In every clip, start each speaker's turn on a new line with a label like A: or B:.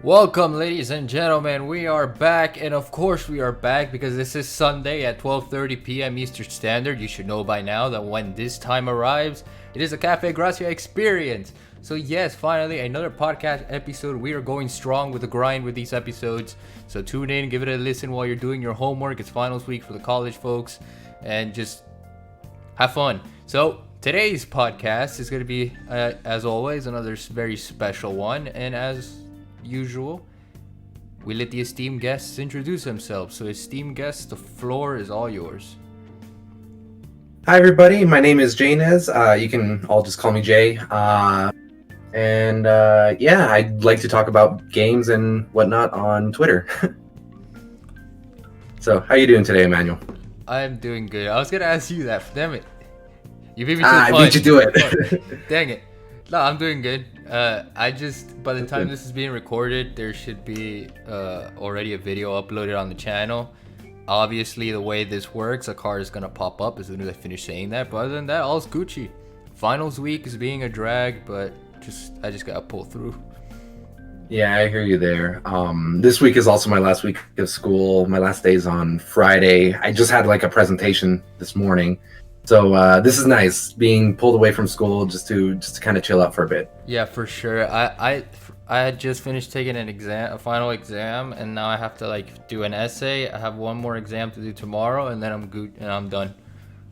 A: Welcome, ladies and gentlemen. We are back, and of course, we are back because this is Sunday at 12:30 p.m. Eastern Standard. You should know by now that when this time arrives, it is a Cafe Gracia experience. So, yes, finally, another podcast episode. We are going strong with the grind with these episodes. So, tune in, give it a listen while you're doing your homework. It's finals week for the college folks, and just have fun. So, today's podcast is going to be, as always, another very special one, and as usual, we let the esteemed guests introduce themselves. So, esteemed guests, the floor is all yours.
B: Hi, everybody. My name is Jaynez. You can all just call me Jay. I'd like to talk about games and whatnot on Twitter. So, how you doing today, Emmanuel?
A: I'm doing good. I was gonna ask you that. Damn it! You beat me to the punch.
B: I beat you to it.
A: Dang it! No, I'm doing good. By the time this is being recorded, there should be already a video uploaded on the channel. Obviously, the way this works, a card is gonna pop up as soon as I finish saying that. But other than that, all's Gucci. Finals week is being a drag, but I just gotta pull through.
B: Yeah, I hear you there. This week is also my last week of school. My last day's on Friday. I just had like a presentation this morning. So this is nice, being pulled away from school just to kind of chill out for a bit.
A: Yeah, for sure. I had just finished taking a final exam, and now I have to do an essay. I have one more exam to do tomorrow, and then I'm good and I'm done.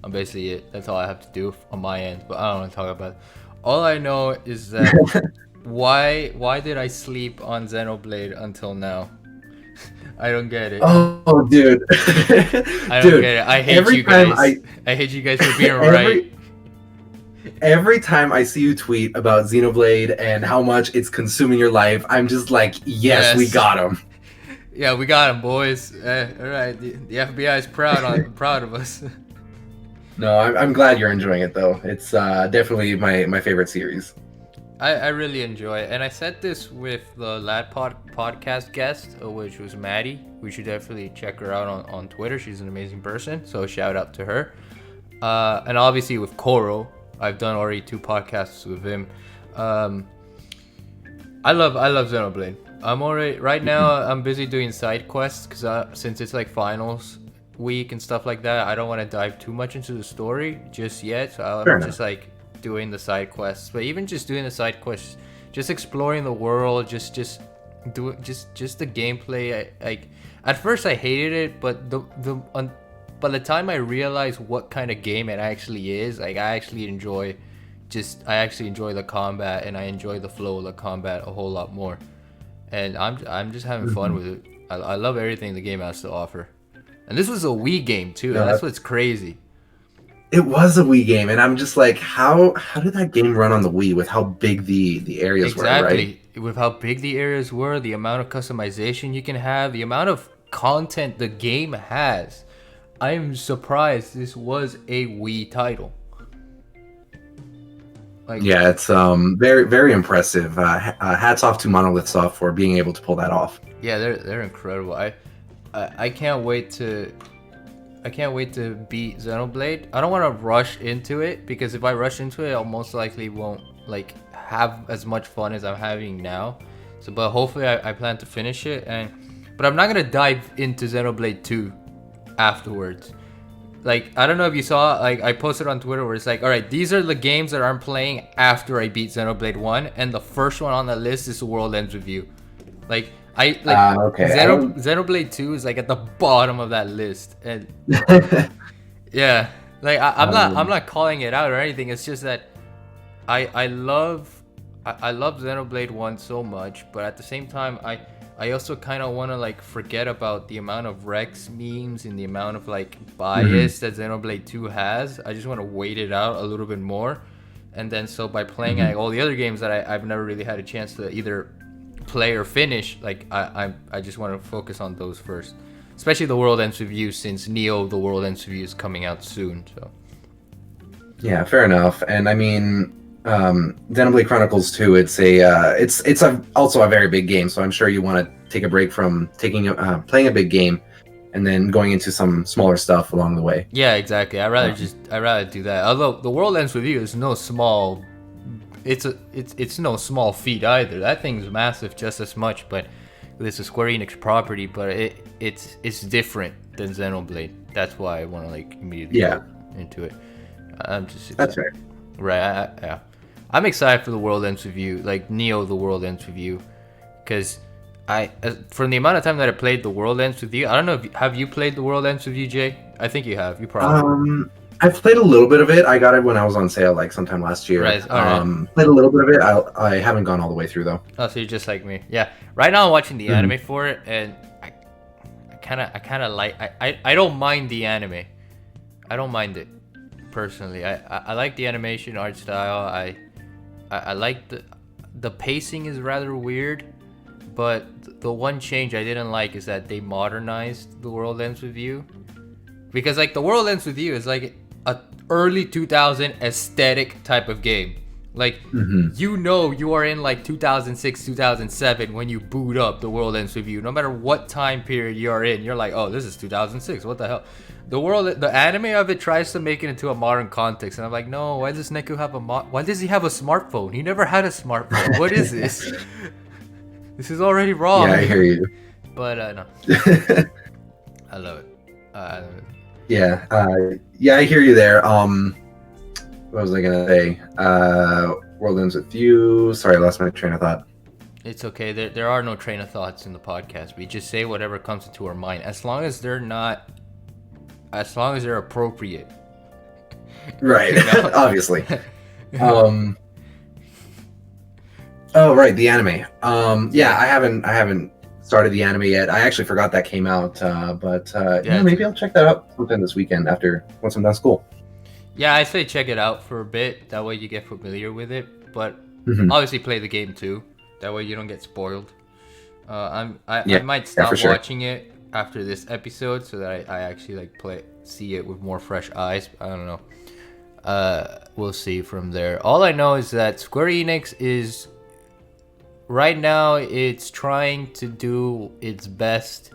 A: I'm basically it. That's all I have to do on my end. But I don't want to talk about it. All I know is that why did I sleep on Xenoblade until now? I don't get it.
B: Oh, dude.
A: I don't get it. I hate you guys. I hate you guys for being right.
B: Every time I see you tweet about Xenoblade and how much it's consuming your life, I'm just like, yes. We got him.
A: Yeah, we got him, boys. All right, the FBI is proud of us.
B: No, I'm glad you're enjoying it, though. It's definitely my favorite series.
A: I really enjoy it, and I said this with the Lad podcast guest, which was Maddie. We should definitely check her out on Twitter. She's an amazing person, so shout out to her. And obviously with Koro, I've done already 2 podcasts with him. I love Xenoblade. Right now. I'm busy doing side quests because since it's like finals week and stuff like that, I don't want to dive too much into the story just yet. So I'm just doing the side quests. But even just doing the side quests, just exploring the world, just the gameplay. At first I hated it, but by the time I realized what kind of game it actually is, I actually enjoy the combat, and I enjoy the flow of the combat a whole lot more. And I'm just having fun with it. I love everything the game has to offer. And this was a Wii game too. Yeah, that's what's crazy.
B: It was a Wii game, and I'm just like, how did that game run on the Wii with how big the areas were, right?
A: Exactly. With how big the areas were, the amount of customization you can have, the amount of content the game has. I'm surprised this was a Wii title.
B: Yeah, it's very, very impressive. Hats off to Monolith Soft for being able to pull that off.
A: Yeah, they're incredible. I can't wait to beat Xenoblade. I don't want to rush into it, because if I rush into it, I'll most likely won't have as much fun as I'm having now. So, but hopefully I plan to finish it, but I'm not gonna dive into Xenoblade 2 afterwards. I don't know if you saw, I posted on Twitter where it's like, alright, these are the games that I'm playing after I beat Xenoblade 1, and the first one on the list is The World Ends With You. Okay. Xenoblade 2 is at the bottom of that list, and yeah, I'm not calling it out or anything. It's just that I love Xenoblade 1 so much, but at the same time I also kind of want to forget about the amount of Rex memes and the amount of bias that Xenoblade 2 has. I just want to wait it out a little bit more, and then so by playing all the other games that I've never really had a chance to either play or finish, I just want to focus on those first, especially The World Ends With You, since Neo The World Ends With You is coming out soon. So
B: yeah, fair enough. And I mean, Xenoblade Chronicles 2, it's also a very big game, so I'm sure you want to take a break from playing a big game and then going into some smaller stuff along the way.
A: Yeah, exactly. I'd rather do that. Although The World Ends With You is no small it's no small feat either. That thing's massive just as much, but it's a Square Enix property, but it's different than Xenoblade. That's why I want to like immediately go into it. I'm just
B: That's right.
A: Right. Yeah. I'm excited for the World Ends With You, like Neo: The World Ends With You, because from the amount of time that I played The World Ends With You, I don't know have you played The World Ends With You, Jay? I think you have. You probably.
B: I've played a little bit of it. I got it when I was on sale, like sometime last year.
A: Right.
B: Played a little bit of it. I haven't gone all the way through though.
A: Oh, so you're just like me. Yeah. Right now I'm watching the anime for it, and I kind of like. I don't mind the anime. I don't mind it personally. I like the animation art style. I like the pacing is rather weird, but the one change I didn't like is that they modernized The World Ends With You, because like The World Ends With You is like a early 2000 aesthetic type of game. Like you know you are in like 2006 2007 when you boot up The World Ends With You. No matter what time period you are in, you're like, oh, this is 2006, what the hell. The anime of it tries to make it into a modern context, and I'm like, no, why does Neku have why does he have a smartphone? He never had a smartphone. What is this? This is already wrong.
B: Yeah, I hear you.
A: But no. I love it.
B: Yeah, I hear you there. What was I gonna say? World Ends With You. Sorry, I lost my train of thought.
A: It's okay. There are no train of thoughts in the podcast. We just say whatever comes into our mind, as long as they're appropriate.
B: Right. You know? Obviously. Oh, right, the anime. Yeah, I haven't started the anime yet. I actually forgot that came out, but maybe I'll check that out sometime this weekend once I'm done school.
A: Yeah, I say check it out for a bit. That way you get familiar with it. But obviously play the game too. That way you don't get spoiled. I might stop watching it after this episode so that I actually like see it with more fresh eyes. I don't know. We'll see from there. All I know is that Square Enix is right now it's trying to do its best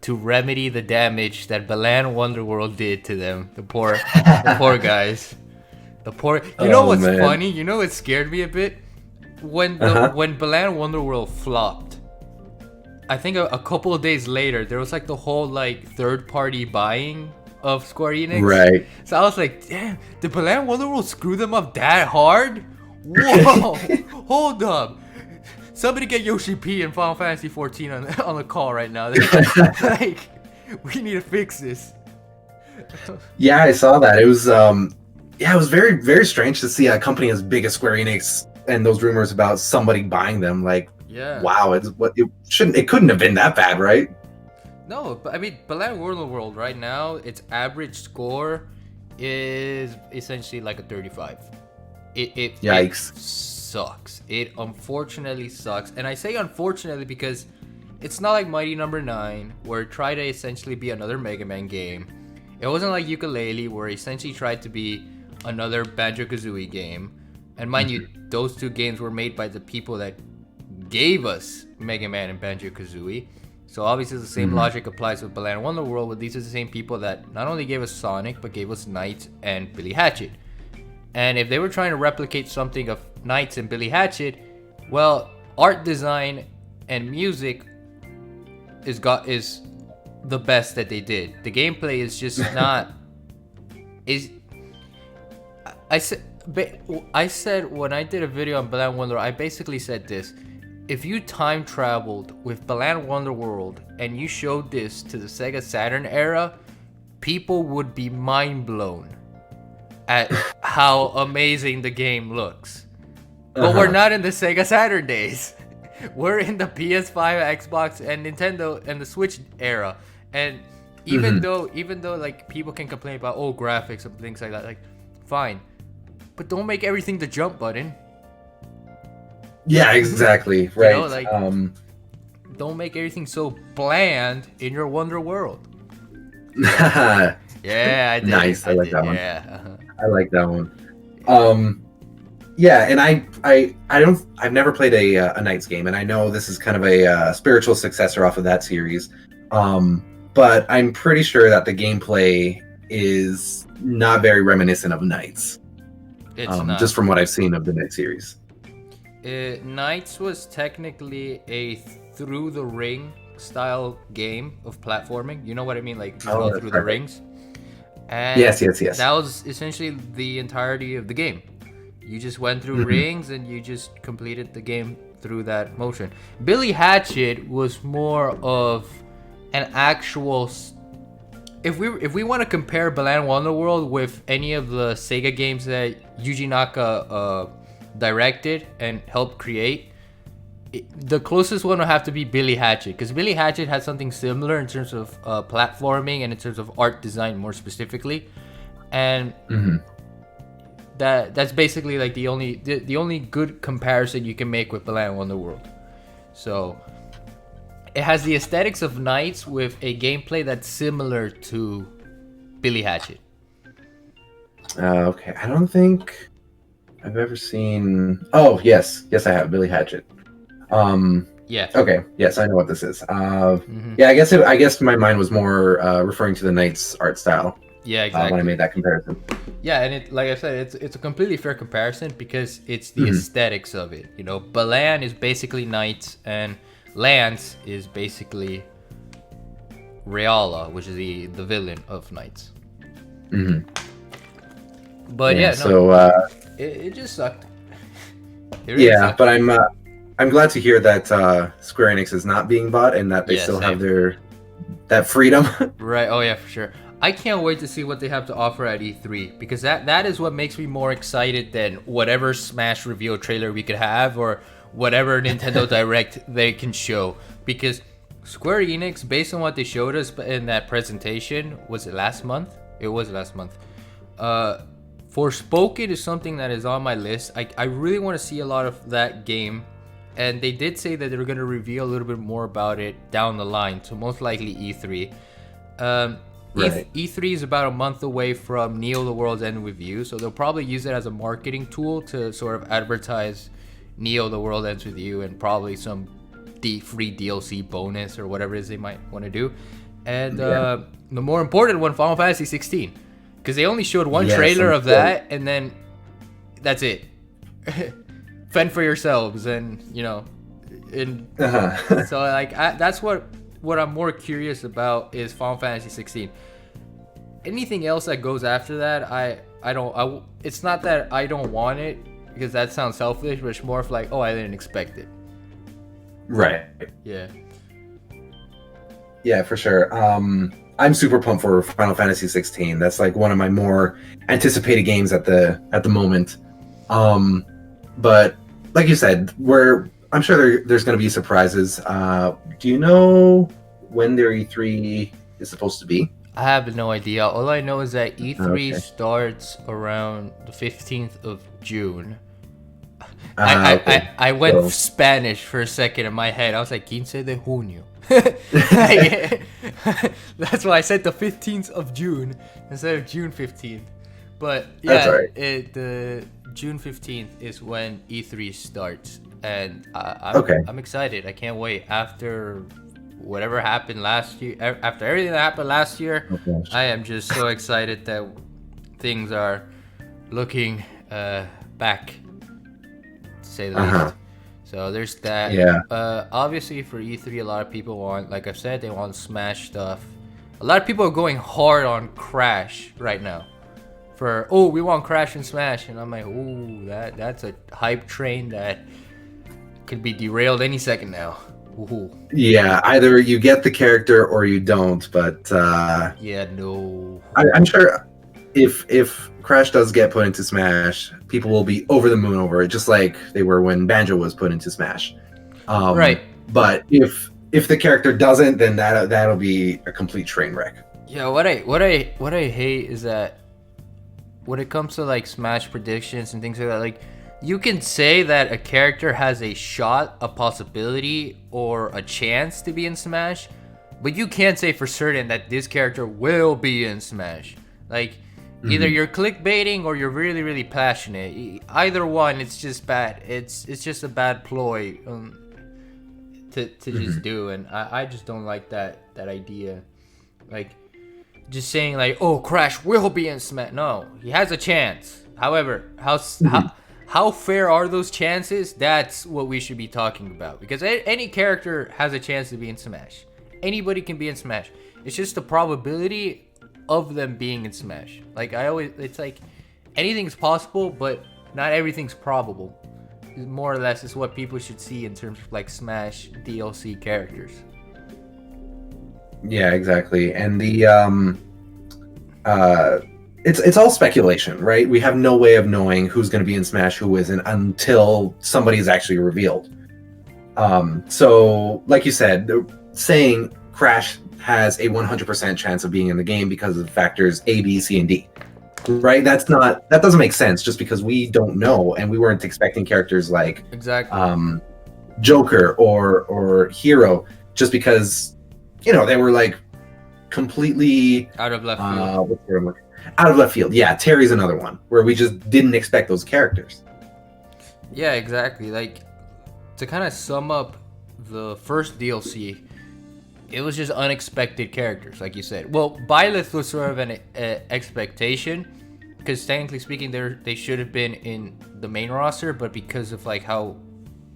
A: to remedy the damage that Balan Wonderworld did to them. The poor guys. You know what's funny? You know what scared me a bit? When Balan Wonderworld flopped, I think a couple of days later, there was like the whole like third-party buying of Square Enix.
B: Right.
A: So I was like, damn, did Balan Wonderworld screw them up that hard? Whoa! Hold up. Somebody get Yoshi P and Final Fantasy 14 on the call right now. Like, we need to fix this.
B: Yeah, I saw that. It was it was very, very strange to see a company as big as Square Enix and those rumors about somebody buying them. Like, wow, it couldn't have been that bad, right?
A: No, but I mean, Balan Wonderworld right now, its average score is essentially like a 35.
B: Yikes.
A: It sucks. It unfortunately sucks. And I say unfortunately because it's not like Mighty Number 9, where it tried to essentially be another Mega Man game. It wasn't like Yooka-Laylee, where it essentially tried to be another Banjo-Kazooie game. And mind you, those two games were made by the people that gave us Mega Man and Banjo-Kazooie. So obviously the same logic applies with Balan Wonderworld, where these are the same people that not only gave us Sonic, but gave us Knights and Billy Hatchet. And if they were trying to replicate something of Knights and Billy Hatchet, well, art design and music is the best that they did. The gameplay is just not. I said when I did a video on Balan Wonderworld, I basically said this: if you time traveled with Balan Wonderworld and you showed this to the Sega Saturn era, people would be mind blown at how amazing the game looks. But we're not in the Sega Saturn days. We're in the PS5, Xbox, and Nintendo and the Switch era. And even though like people can complain about graphics and things like that, like fine, but don't make everything the jump button.
B: Yeah, exactly. Right.
A: You know, like, don't make everything so bland in your Wonder World. Yeah, I did.
B: Nice. I like that one.
A: Yeah.
B: I like that one. Yeah, and I've never played a Knights game, and I know this is kind of a spiritual successor off of that series. But I'm pretty sure that the gameplay is not very reminiscent of Knights.
A: It's not.
B: Just from what I've seen of the Knights series.
A: Knights was technically a through the ring style game of platforming. You know what I mean? Like you go through the rings. And
B: yes.
A: that was essentially the entirety of the game. You just went through rings and you just completed the game through that motion. Billy Hatchet was more of an actual. If we want to compare Balan Wonderworld with any of the Sega games that Yuji Naka directed and helped create, the closest one would have to be Billy Hatchet, because Billy Hatchet had something similar in terms of platforming and in terms of art design more specifically, and that's basically like the only good comparison you can make with Balan Wonderworld. So it has the aesthetics of Knights with a gameplay that's similar to Billy Hatchet.
B: Okay, I don't think I've ever seen. Oh yes, I have Billy Hatchet.
A: Yeah.
B: Okay. Yes, I know what this is. Yeah, I guess my mind was more referring to the Knights art style.
A: Yeah, exactly.
B: When I made that comparison.
A: Yeah, and it, like I said, it's a completely fair comparison because it's the aesthetics of it. You know, Balan is basically Knights, and Lance is basically Reala, which is the villain of Knights. But it just sucked. It really sucked.
B: But I'm glad to hear that Square Enix is not being bought and that they still have that freedom.
A: Right. Oh yeah, for sure. I can't wait to see what they have to offer at E3, because that is what makes me more excited than whatever Smash reveal trailer we could have or whatever Nintendo Direct they can show. Because Square Enix, based on what they showed us in that presentation, was it last month? It was last month. Forspoken is something that is on my list. I really want to see a lot of that game. And they did say that they were going to reveal a little bit more about it down the line, so most likely E3.
B: Right.
A: E3 is about a month away from Neo the World's End with You, so they'll probably use it as a marketing tool to sort of advertise Neo the World Ends with You and probably some free DLC bonus or whatever it is they might want to do. And the more important one, Final Fantasy 16, because they only showed one trailer of that, and then that's it. Fend for yourselves, and you know, so like that's what I'm more curious about is Final Fantasy 16. Anything else that goes after that, I don't. It's not that I don't want it, because that sounds selfish, but it's more of like, oh, I didn't expect it.
B: Right.
A: Yeah.
B: Yeah, for sure. I'm super pumped for Final Fantasy 16. That's like one of my more anticipated games at the moment. But like you said, I'm sure there's going to be surprises. Do you know when their E3 is supposed to be?
A: I have no idea. All I know is that E3 starts around the 15th of June. I went Spanish for a second in my head. I was like, 15 de junio. That's why I said the 15th of June instead of June 15th. But yeah,
B: that's right.
A: The June 15th is when E3 starts, and I'm excited. I can't wait. After whatever happened last year, after everything that happened last year, I am just so excited that things are looking back, to say the least. So there's that.
B: Yeah.
A: Obviously for E3, a lot of people want, like I've said, they want Smash stuff. A lot of people are going hard on Crash right now. We want Crash and Smash, and I'm like, ooh, that's a hype train that could be derailed any second now. Ooh.
B: Yeah, either you get the character or you don't, but
A: no.
B: I'm sure if Crash does get put into Smash, people will be over the moon over it, just like they were when Banjo was put into Smash.
A: Right.
B: But if the character doesn't, then that'll be a complete train wreck.
A: Yeah, what I hate is that when it comes to like Smash predictions and things like that, like you can say that a character has a shot, a possibility, or a chance to be in Smash, but you can't say for certain that this character will be in Smash. Like either you're clickbaiting or you're really, really passionate. Either one, it's just bad. It's just a bad ploy to just do, and I just don't like that idea. Like just saying like, oh, Crash will be in Smash. No, he has a chance. However, how how fair are those chances? That's what we should be talking about. Because any character has a chance to be in Smash. Anybody can be in Smash. It's just the probability of them being in Smash. Like, it's like anything's possible, but not everything's probable. More or less is what people should see in terms of like Smash DLC characters.
B: Yeah, exactly. And it's all speculation, right? We have no way of knowing who's going to be in Smash, who isn't, until somebody's actually revealed. So, like you said, saying Crash has a 100% chance of being in the game because of factors A, B, C, and D, right? That doesn't make sense just because we don't know, and we weren't expecting characters like Joker or Hero just because, you know, they were like completely
A: out of left field.
B: Out of left field. Yeah, Terry's another one where we just didn't expect those characters.
A: Yeah, exactly. Like, to kind of sum up the first DLC, it was just unexpected characters, like you said. Well, Byleth was sort of an expectation, because technically speaking, they should have been in the main roster, but because of like how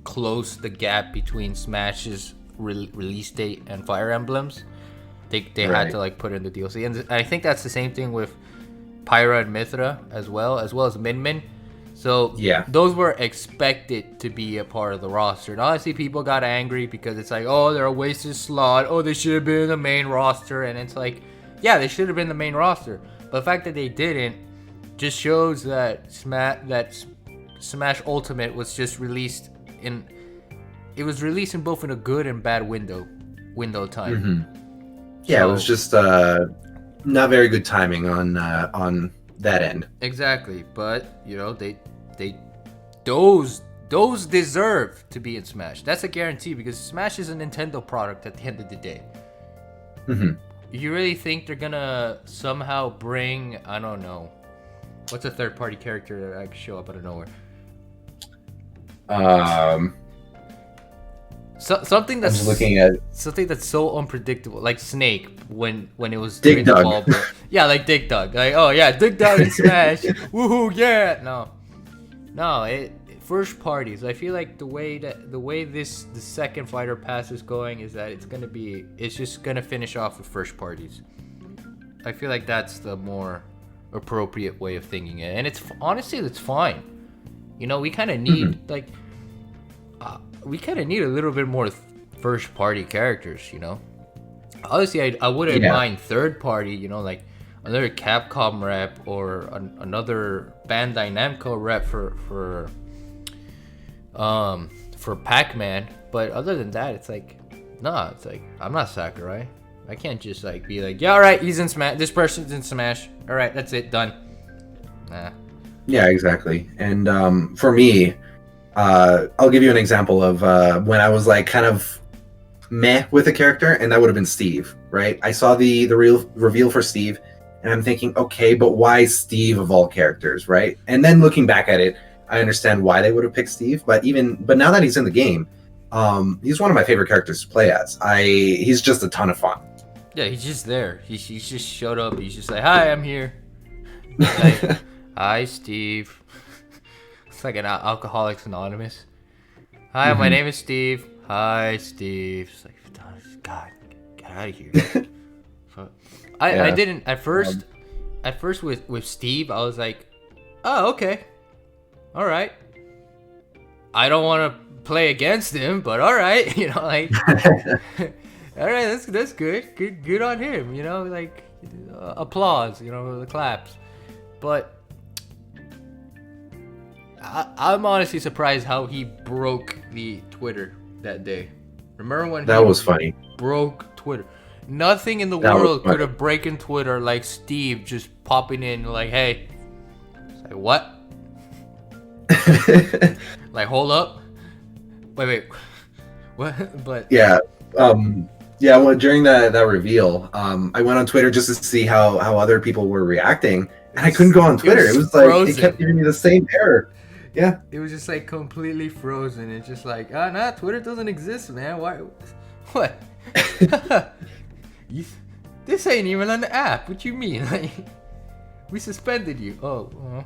A: close the gap between Smash's release date and Fire Emblems, they had to like put in the DLC. And I think that's the same thing with Pyra and Mithra as well as Min Min. So
B: yeah,
A: those were expected to be a part of the roster. And honestly, people got angry because it's like, oh, they're a wasted slot. Oh, they should have been in the main roster. And it's like, yeah, they should have been in the main roster. But the fact that they didn't just shows that Smash Ultimate was just released in... It was released in both in a good and bad window time.
B: Mm-hmm. Yeah, so, it was just not very good timing on that end.
A: Exactly, but you know those deserve to be in Smash. That's a guarantee because Smash is a Nintendo product at the end of the day.
B: Mm-hmm.
A: You really think they're gonna somehow bring, I don't know, what's a third-party character that could show up out of nowhere? Something that's
B: I'm looking at
A: something that's so unpredictable, like Snake when it was
B: Dig Dug.
A: Yeah, like Dig Dug. Like, oh yeah, Dig Dug in Smash. Woohoo, yeah. No. First parties. I feel like the way the second Fighter Pass is going is that it's just gonna finish off with first parties. I feel like that's the more appropriate way of thinking it, and it's honestly that's fine. You know, we kind of need we kind of need a little bit more first party characters, you know. Obviously, I wouldn't mind third party, you know, like another Capcom rep or another Bandai Namco rep for Pac-Man. But other than that, it's like, nah, it's like I'm not Sakurai. I can't just like be like, yeah, all right, he's in Smash. This person's in Smash. All right, that's it, done. Nah.
B: Yeah, exactly. And for me, I'll give you an example of when I was like kind of meh with a character, and that would have been Steve, right? I saw the real reveal for Steve, and I'm thinking, okay, but why Steve of all characters, right? And then looking back at it, I understand why they would have picked Steve, but now that he's in the game, he's one of my favorite characters to play as. He's just a ton of fun.
A: Yeah, he's just there. He just showed up. He's just like, hi, I'm here. Like, hi, Steve. It's like an Alcoholics Anonymous. Hi, my name is Steve. Hi, Steve. It's like, God, get out of here. I didn't at first. At first, with Steve, I was like, oh, okay, all right. I don't want to play against him, but all right, you know, like, all right, that's good on him, you know, like, applause, you know, the claps, but. I'm honestly surprised how he broke the Twitter that day. Remember when
B: that was funny?
A: Broke Twitter. Nothing in the world could have broken Twitter like Steve just popping in like, "Hey," it's like what? Like, hold up, wait, what? But
B: yeah. Well, during that reveal, I went on Twitter just to see how other people were reacting, and I couldn't go on Twitter. It was like frozen. It kept giving me the same error. Yeah,
A: it was just like completely frozen. It's just like, nah, Twitter doesn't exist, man. Why? What? This ain't even an app. What you mean? Like, We suspended you. Oh.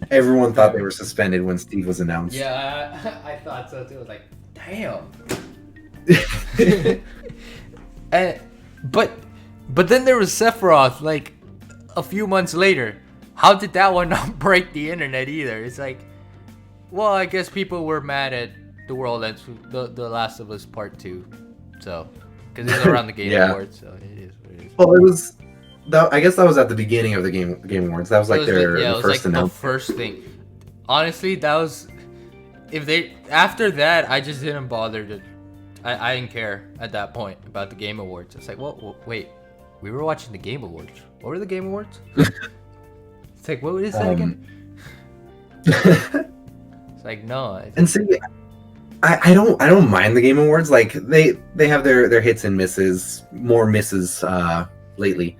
B: Everyone thought they were suspended when Steve was announced.
A: Yeah, I thought so too. I was like, damn. And, but then there was Sephiroth, like, a few months later. How did that one not break the internet either? It's like, well, I guess people were mad at the world and the Last of Us Part 2. So, because it's around the Game Awards, so it is what it is.
B: Well, it was. I guess that was at the beginning of the Game Awards. That was like their first announcement.
A: The first thing. Honestly, that was. After that, I just didn't bother to. I didn't care at that point about the Game Awards. It's like, well, wait, we were watching the Game Awards. What were the Game Awards? It's like, what is that again? It's like, no.
B: And see, I don't mind the Game Awards. Like they have their hits and misses, more misses lately.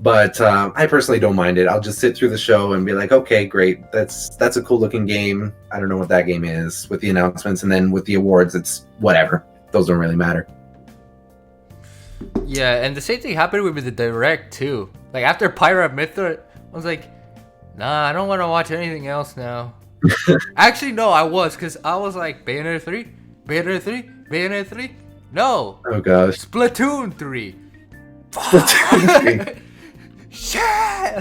B: But I personally don't mind it. I'll just sit through the show and be like, okay, great. That's a cool looking game. I don't know what that game is with the announcements, and then with the awards, it's whatever. Those don't really matter.
A: Yeah, and the same thing happened with the Direct too. Like after Pyra Mythra, I was like, nah, I don't want to watch anything else now. Actually, no, I was, because I was like, Bayonetta 3? Bayonetta 3? Bayonetta 3? No!
B: Oh gosh.
A: Splatoon 3!
B: Splatoon 3.
A: Shit!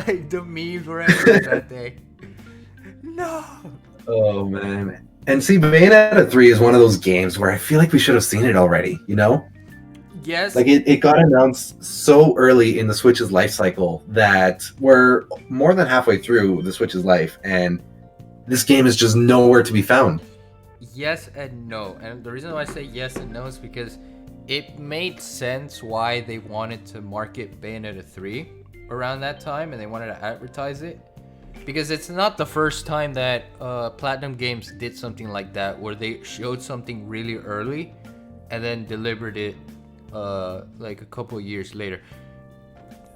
A: Like, the memes were everywhere that day. No!
B: Oh, man. And see, Bayonetta 3 is one of those games where I feel like we should have seen it already, you know?
A: Yes.
B: Like, it got announced so early in the Switch's life cycle that we're more than halfway through the Switch's life, and this game is just nowhere to be found.
A: Yes and no. And the reason why I say yes and no is because it made sense why they wanted to market Bayonetta 3 around that time, and they wanted to advertise it. Because it's not the first time that Platinum Games did something like that, where they showed something really early and then delivered it like a couple years later.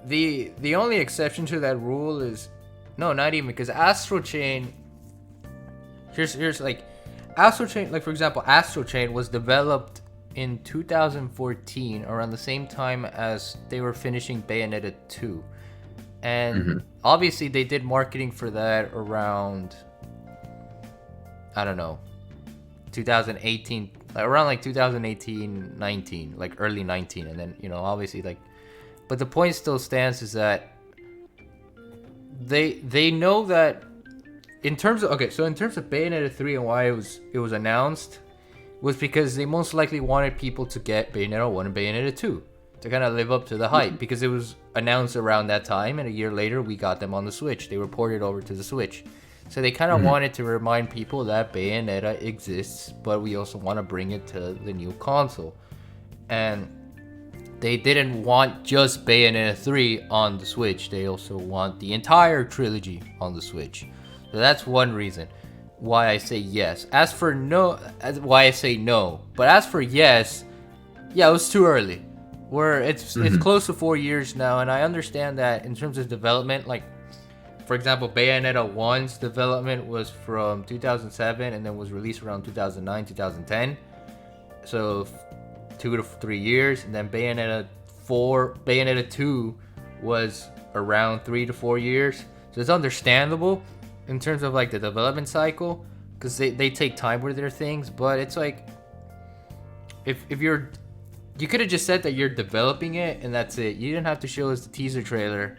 A: The only exception to that rule is, no, not even, because Astral Chain, here's like, Astral Chain, like for example, Astral Chain was developed in 2014, around the same time as they were finishing Bayonetta 2. And obviously they did marketing for that around, I don't know, 2018, around like 2018, 19, like early 19. And then, you know, obviously like, but the point still stands is that they know that in terms of, okay, so in terms of Bayonetta 3 and why it was announced was because they most likely wanted people to get Bayonetta 1 and Bayonetta 2 to kind of live up to the hype, because it was announced around that time, and a year later we got them on the Switch. They were ported over to the Switch. So they kind of wanted to remind people that Bayonetta exists, but we also want to bring it to the new console. And they didn't want just Bayonetta 3 on the Switch. They also want the entire trilogy on the Switch. So that's one reason why I say yes. As for no, why I say no. But as for yes, yeah, it was too early. Where it's close to 4 years now, and I understand that in terms of development, like for example, Bayonetta 1's development was from 2007 and then was released around 2009, 2010. So 2 to 3 years, and then Bayonetta 2 was around 3 to 4 years. So it's understandable in terms of like the development cycle, because they take time with their things. But it's like, if you could have just said that you're developing it and that's it. You didn't have to show us the teaser trailer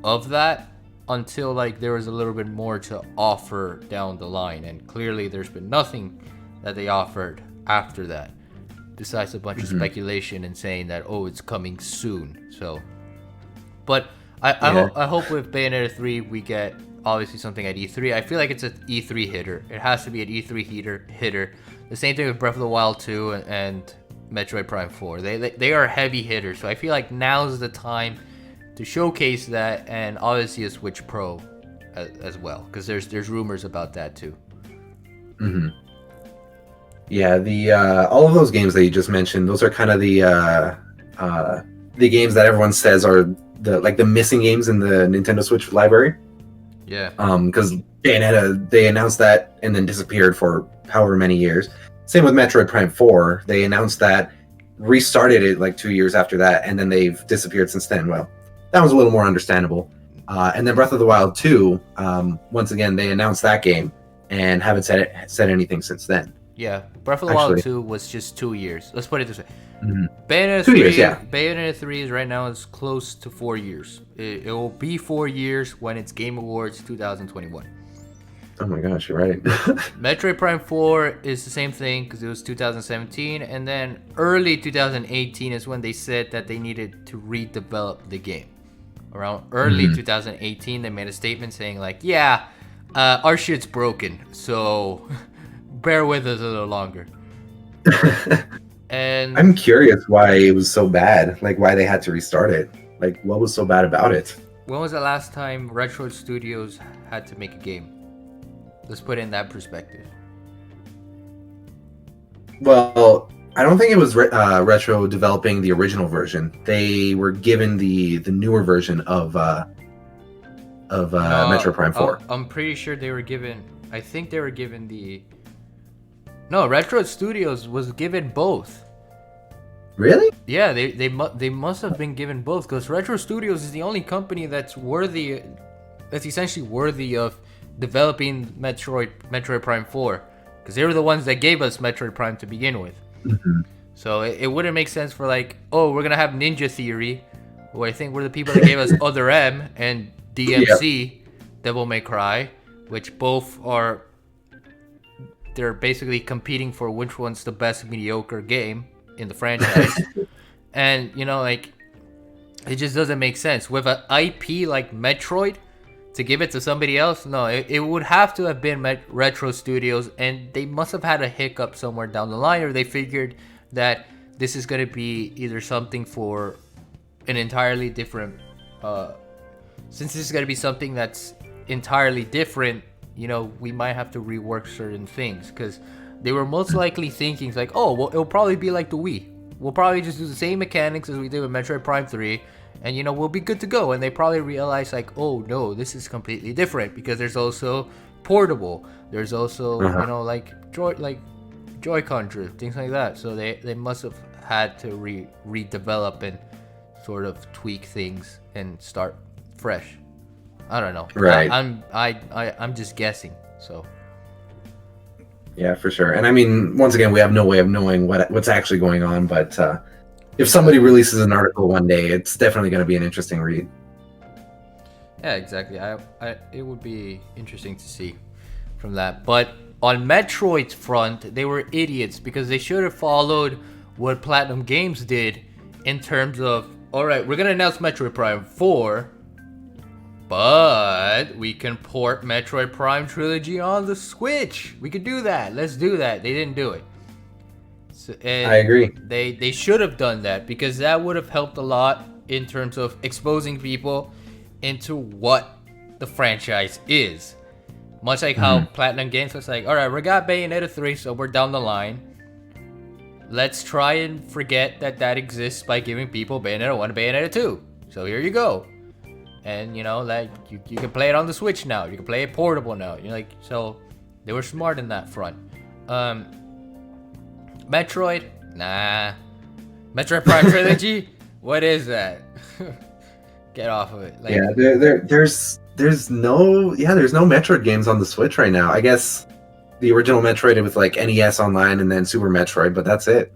A: of that until like there was a little bit more to offer down the line, and clearly there's been nothing that they offered after that besides a bunch of speculation and saying that, oh, it's coming soon. So, but I hope with Bayonetta 3 we get obviously something at E3. I feel like it's an E3 hitter. It has to be an E3 hitter. The same thing with Breath of the Wild 2 and Metroid Prime 4. They are heavy hitters, so I feel like now's the time to showcase that, and obviously a Switch Pro as well, because there's rumors about that too.
B: Yeah, the all of those games that you just mentioned, those are kind of the games that everyone says are the missing games in the Nintendo Switch library.
A: Yeah.
B: Because Bayonetta, they announced that and then disappeared for however many years. Same with Metroid Prime 4. They announced that, restarted it like 2 years after that, and then they've disappeared since then. Well, that was a little more understandable. And then Breath of the Wild 2, once again, they announced that game and haven't said anything since then.
A: Yeah, Breath of the Wild 2 was just 2 years. Let's put it this way. Bayonetta
B: 2
A: 3,
B: years, yeah.
A: Bayonetta 3 is right now is close to 4 years. It will be 4 years when it's Game Awards 2021.
B: Oh my gosh, you're right.
A: Metroid Prime 4 is the same thing because it was 2017, and then early 2018 is when they said that they needed to redevelop the game. Around early 2018, they made a statement saying like, yeah, our shit's broken, so bear with us a little longer. And
B: I'm curious why it was so bad, like why they had to restart it. Like, what was so bad about it?
A: When was the last time Retro Studios had to make a game? Let's put it in that perspective.
B: Well, I don't think it was Retro developing the original version. They were given the newer version of Metroid Prime 4.
A: I'm pretty sure they were given. I think they were given the. No, Retro Studios was given both.
B: Really?
A: Yeah, they must have been given both because Retro Studios is the only company that's essentially worthy of developing Metroid Prime 4, because they were the ones that gave us Metroid Prime to begin with. So it wouldn't make sense for like, oh, we're gonna have Ninja Theory, who I think were the people that gave us Other M, and DMC, Devil May Cry, which both are, they're basically competing for which one's the best mediocre game in the franchise. And you know, like, it just doesn't make sense with an IP like Metroid to give it to somebody else. No, it would have to have been Retro Studios, and they must have had a hiccup somewhere down the line, or they figured that this is going to be either something for an entirely different since this is going to be something that's entirely different, you know, we might have to rework certain things, because they were most likely thinking like, oh, well, it'll probably be like the Wii. We'll probably just do the same mechanics as we did with Metroid Prime 3, and you know, we'll be good to go. And they probably realized like, oh no, this is completely different, because there's also portable, there's also you know, like Joy-Con drift, things like that. So they must have had to redevelop and sort of tweak things and start fresh. I don't know.
B: Right.
A: I'm just guessing. So.
B: Yeah, for sure. And I mean, once again, we have no way of knowing what's actually going on, but if somebody releases an article one day, it's definitely going to be an interesting read.
A: Yeah, exactly. It would be interesting to see from that. But on Metroid's front, they were idiots, because they should have followed what Platinum Games did in terms of, all right, we're going to announce Metroid Prime 4, but we can port Metroid Prime Trilogy on the Switch. We could do that. Let's do that. They didn't do it. So,
B: I agree.
A: They should have done that, because that would have helped a lot in terms of exposing people into what the franchise is. Much like how Platinum Games was like, all right, we got Bayonetta 3, so we're down the line. Let's try and forget that exists by giving people Bayonetta 1 and Bayonetta 2. So here you go. And you know, like, you can play it on the Switch now. You can play it portable now. You're like, so they were smart in that front. Metroid, nah. Metroid Prime Trilogy, what is that? Get off of it. Like,
B: yeah, there's no Metroid games on the Switch right now. I guess the original Metroid with like NES Online and then Super Metroid, but that's it.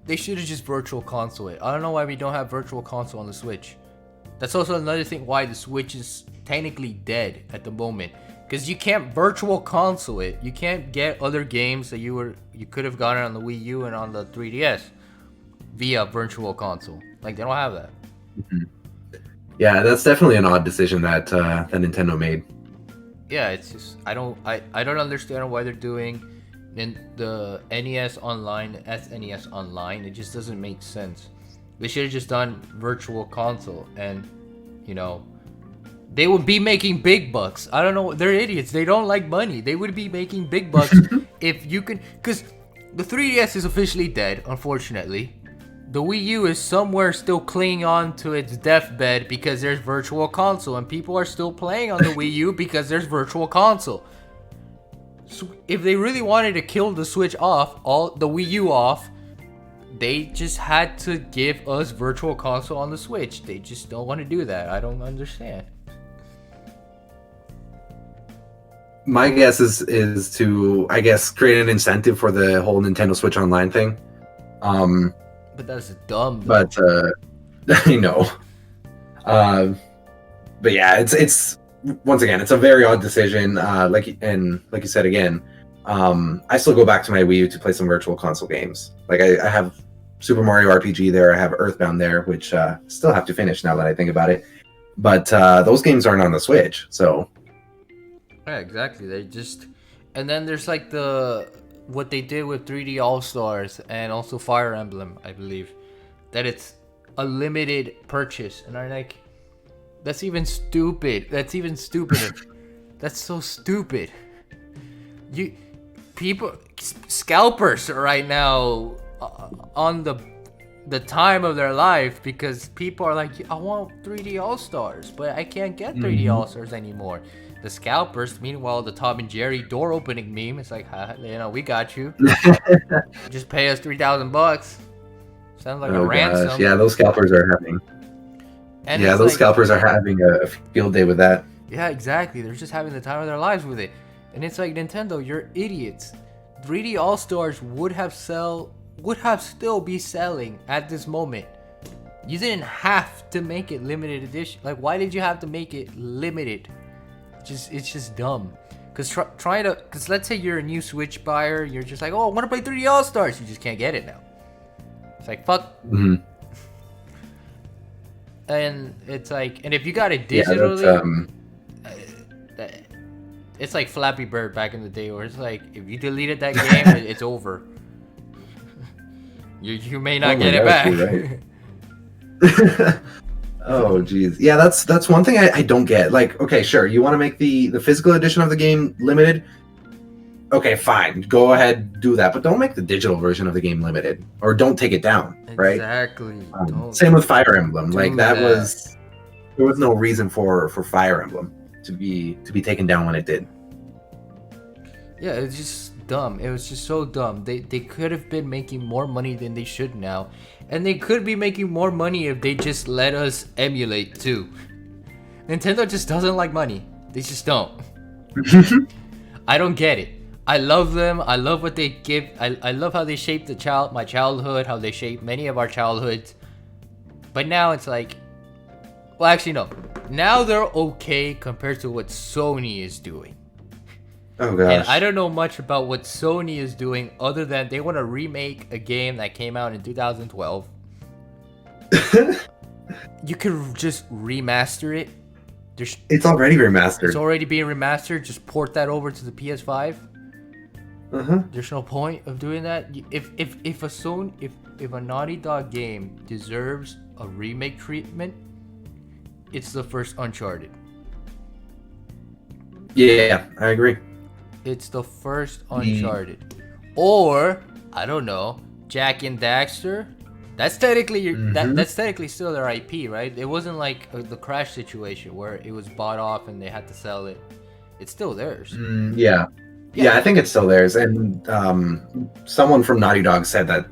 A: They should have just Virtual Console it. I don't know why we don't have Virtual Console on the Switch. That's also another thing why the Switch is technically dead at the moment, because you can't Virtual Console it. You can't get other games that you could have gotten on the Wii U and on the 3DS via Virtual Console. Like, they don't have that.
B: Yeah, that's definitely an odd decision that Nintendo made.
A: Yeah, it's just I don't understand why they're doing in the NES Online, SNES Online. It just doesn't make sense. They should have just done Virtual Console, and you know, they would be making big bucks. I don't know, they're idiots. They don't like money. They would be making big bucks if you can, because the 3DS is officially dead, unfortunately. The Wii U is somewhere still clinging on to its deathbed because there's Virtual Console, and people are still playing on the Wii U because there's Virtual Console. So if they really wanted to kill the Switch off, all the Wii U off, they just had to give us Virtual Console on the Switch. They just don't want to do that. I don't understand.
B: My guess is to, I guess, create an incentive for the whole Nintendo Switch Online thing.
A: But that's dumb. Though.
B: But I know. But yeah, it's once again, it's a very odd decision. Like you said again, I still go back to my Wii U to play some Virtual Console games. Like I have Super Mario RPG there. I have Earthbound there, which still have to finish now that I think about it. But those games aren't on the Switch, so.
A: Yeah, exactly. They just, and then there's like what they did with 3D All Stars and also Fire Emblem, I believe, that it's a limited purchase, and I'm like, that's even stupid. That's even stupider. That's so stupid. Scalpers right now on the time of their life, because people are like, I want 3D All Stars, but I can't get 3D All Stars anymore. The scalpers, meanwhile, the Tom and Jerry door opening meme, it's like, we got you. Just pay us $3,000. Sounds like a ransom.
B: Gosh. Yeah, those scalpers are having. And yeah, those scalpers are having a field day with that.
A: Yeah, exactly. They're just having the time of their lives with it. And it's like, Nintendo, you're idiots. 3D All Stars would have still be selling at this moment. You didn't have to make it limited edition. Like, why did you have to make it limited? It's just dumb. Cause cause let's say you're a new Switch buyer, you're just like, oh, I want to play 3D All Stars. You just can't get it now. It's like, fuck.
B: Mm-hmm.
A: And it's like, and if you got it digitally, it's like Flappy Bird back in the day, where it's like, if you deleted that game, it's over. You may not get it back.
B: Right. Oh geez, yeah, that's one thing I don't get. Like, okay, sure, you want to make the physical edition of the game limited. Okay, fine, go ahead, do that, but don't make the digital version of the game limited, or don't take it down. Right?
A: Exactly.
B: Same with Fire Emblem. Like there was no reason for Fire Emblem to be taken down when it did.
A: Yeah, it's just dumb. It was just so dumb. They could have been making more money than they should now. And they could be making more money if they just let us emulate too. Nintendo just doesn't like money. They just don't. I don't get it. I love them. I love what they give. I love how they shaped my childhood, how they shaped many of our childhoods. But now it's like, well, actually no. Now they're okay compared to what Sony is doing.
B: Oh gosh.
A: And I don't know much about what Sony is doing other than they want to remake a game that came out in 2012. You could just remaster it.
B: It's already remastered.
A: It's already being remastered. Just port that over to the PS5. There's no point of doing that. If a Naughty Dog game deserves a remake treatment, it's the first Uncharted.
B: Yeah, I agree.
A: It's the first Uncharted. Or, I don't know, Jak and Daxter. That's technically that's technically still their IP, right? It wasn't like the Crash situation where it was bought off and they had to sell it. It's still theirs.
B: Yeah, I think it's still theirs. And someone from Naughty Dog said that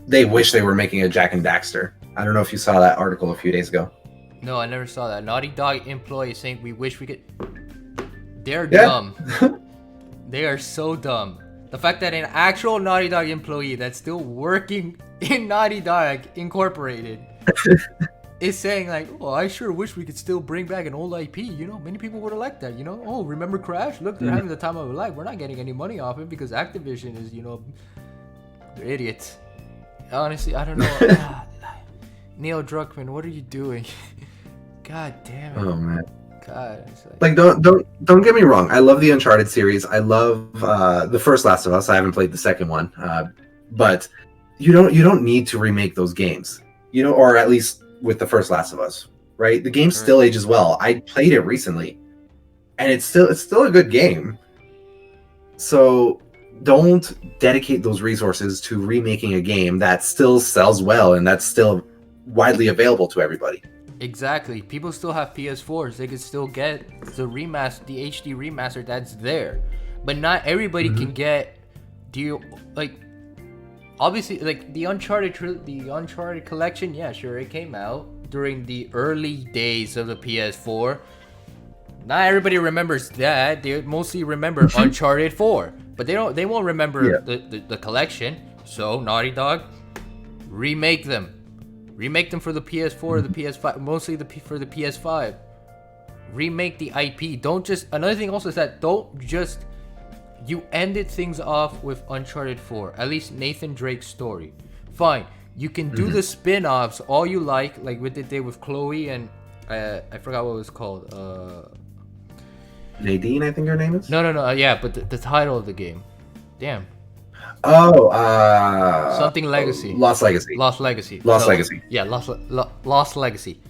B: they wish they were making a Jak and Daxter. I don't know if you saw that article a few days ago.
A: No, I never saw that. Naughty Dog employees saying we wish we could. They're dumb. They are so dumb. The fact that an actual Naughty Dog employee that's still working in Naughty Dog Incorporated is saying like, oh, I sure wish we could still bring back an old IP. You know, many people would have liked that. You know, oh, remember Crash? Look, they're having the time of their life. We're not getting any money off it because Activision is, they're idiots. Honestly, I don't know. Neil Druckmann, what are you doing? God damn it.
B: Oh man.
A: God,
B: like don't get me wrong. I love the Uncharted series. I love the first Last of Us. I haven't played the second one, but you don't need to remake those games. Or at least with the first Last of Us, right? The game still ages well. I played it recently, and it's still a good game. So don't dedicate those resources to remaking a game that still sells well and that's still widely available to everybody.
A: Exactly. People still have PS4s. They could still get the HD remaster that's there. But not everybody can get obviously, like the Uncharted collection, yeah, sure, it came out during the early days of the PS4. Not everybody remembers that. They mostly remember Uncharted 4, but they won't remember the collection. So Naughty Dog, remake them for the PS4, the PS5, mostly for the PS5. Remake the IP. Don't just, another thing also is that don't just, you ended things off with Uncharted 4, at least Nathan Drake's story. Fine, you can do the spin-offs all you like what they did with Chloe and I forgot what it was called.
B: Nadine, I think her name is.
A: No, yeah, but the title of the game, damn.
B: Oh,
A: something Legacy.
B: Lost Legacy.
A: Yeah, Lost Legacy.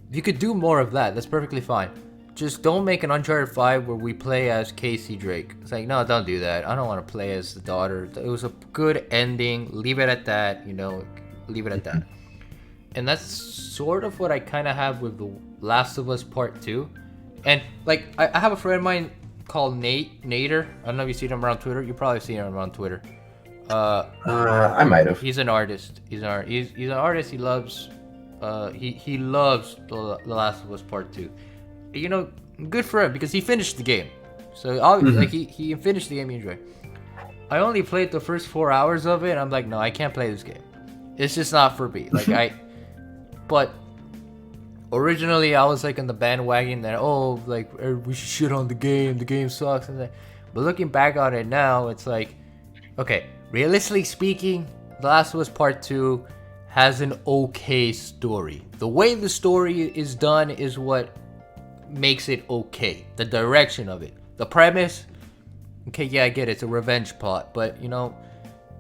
A: If you could do more of that, that's perfectly fine. Just don't make an Uncharted 5 where we play as Casey Drake. It's like, no, don't do that. I don't want to play as the daughter. It was a good ending. Leave it at that, leave it at that. And that's sort of what I kind of have with The Last of Us Part 2. And, like, I have a friend of mine called Nader. I don't know if you've seen him around Twitter. You probably seen him around Twitter.
B: I might have.
A: He's an artist. He's an artist. He loves he loves The Last of Us Part 2. Good for him because he finished the game. So like he finished the game he enjoyed. I only played the first 4 hours of it and I'm like, no, I can't play this game. It's just not for me. But originally I was like in the bandwagon that we should shit on the game sucks and but looking back on it now, it's like, okay, realistically speaking, The Last of Us Part 2 has an okay story. The way the story is done is what makes it okay. The direction of it. The premise, okay, yeah, I get it. It's a revenge plot. But,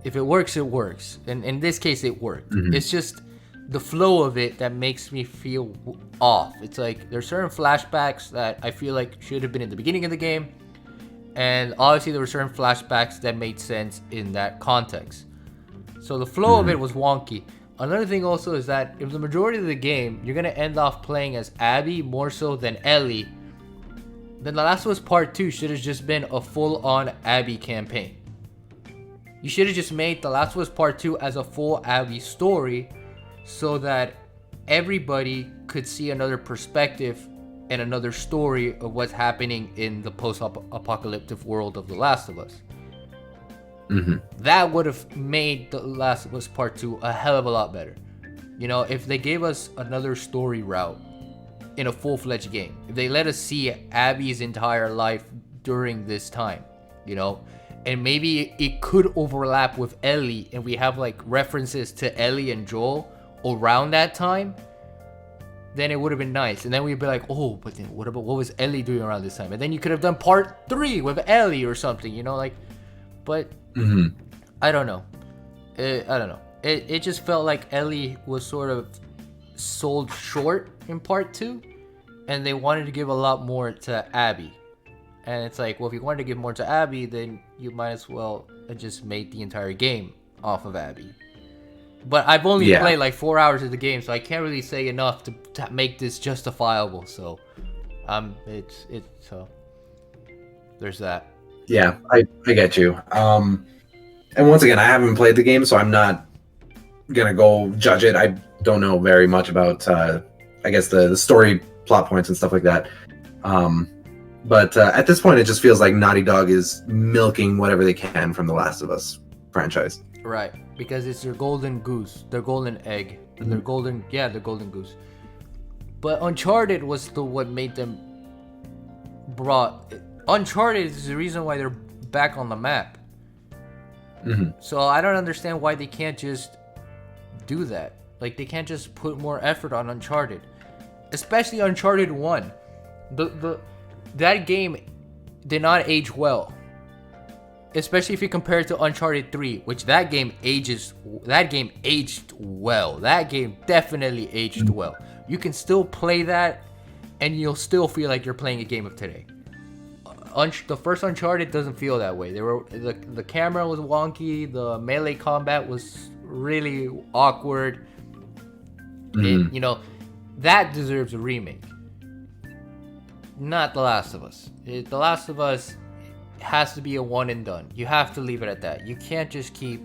A: if it works, it works. And in this case, it worked. It's just the flow of it that makes me feel off. It's like there's certain flashbacks that I feel like should have been in the beginning of the game. And obviously, there were certain flashbacks that made sense in that context. So the flow of it was wonky. Another thing also is that if the majority of the game, you're going to end off playing as Abby more so than Ellie, then The Last of Us Part 2 should have just been a full-on Abby campaign. You should have just made The Last of Us Part 2 as a full Abby story so that everybody could see another perspective and another story of what's happening in the post-apocalyptic world of The Last of Us. That would have made The Last of Us Part 2 a hell of a lot better. If they gave us another story route in a full-fledged game, if they let us see Abby's entire life during this time, and maybe it could overlap with Ellie and we have like references to Ellie and Joel around that time, then it would have been nice. And then we'd be like, oh, but then what was Ellie doing around this time? And then you could have done part 3 with Ellie or something, but I don't know. It just felt like Ellie was sort of sold short in part 2, and they wanted to give a lot more to Abby. And it's like, well, if you wanted to give more to Abby, then you might as well have just made the entire game off of Abby. But I've only played like 4 hours of the game, so I can't really say enough to make this justifiable. So, it's so there's that.
B: Yeah, I get you. And once again, I haven't played the game, so I'm not gonna go judge it. I don't know very much about, I guess, the story plot points and stuff like that. But at this point, it just feels like Naughty Dog is milking whatever they can from the Last of Us franchise.
A: Right, because it's their golden goose, their golden egg, their golden goose. But Uncharted was what made them Uncharted is the reason why they're back on the map. So I don't understand why they can't just do that. Like, they can't just put more effort on Uncharted, especially Uncharted 1. That game did not age well, especially if you compare it to Uncharted 3, which that game aged well. That game definitely aged well. You can still play that, and you'll still feel like you're playing a game of today. The first Uncharted doesn't feel that way. The camera was wonky. The melee combat was really awkward. That deserves a remake. Not The Last of Us. The Last of Us has to be a one and done. You have to leave it at that. You can't just keep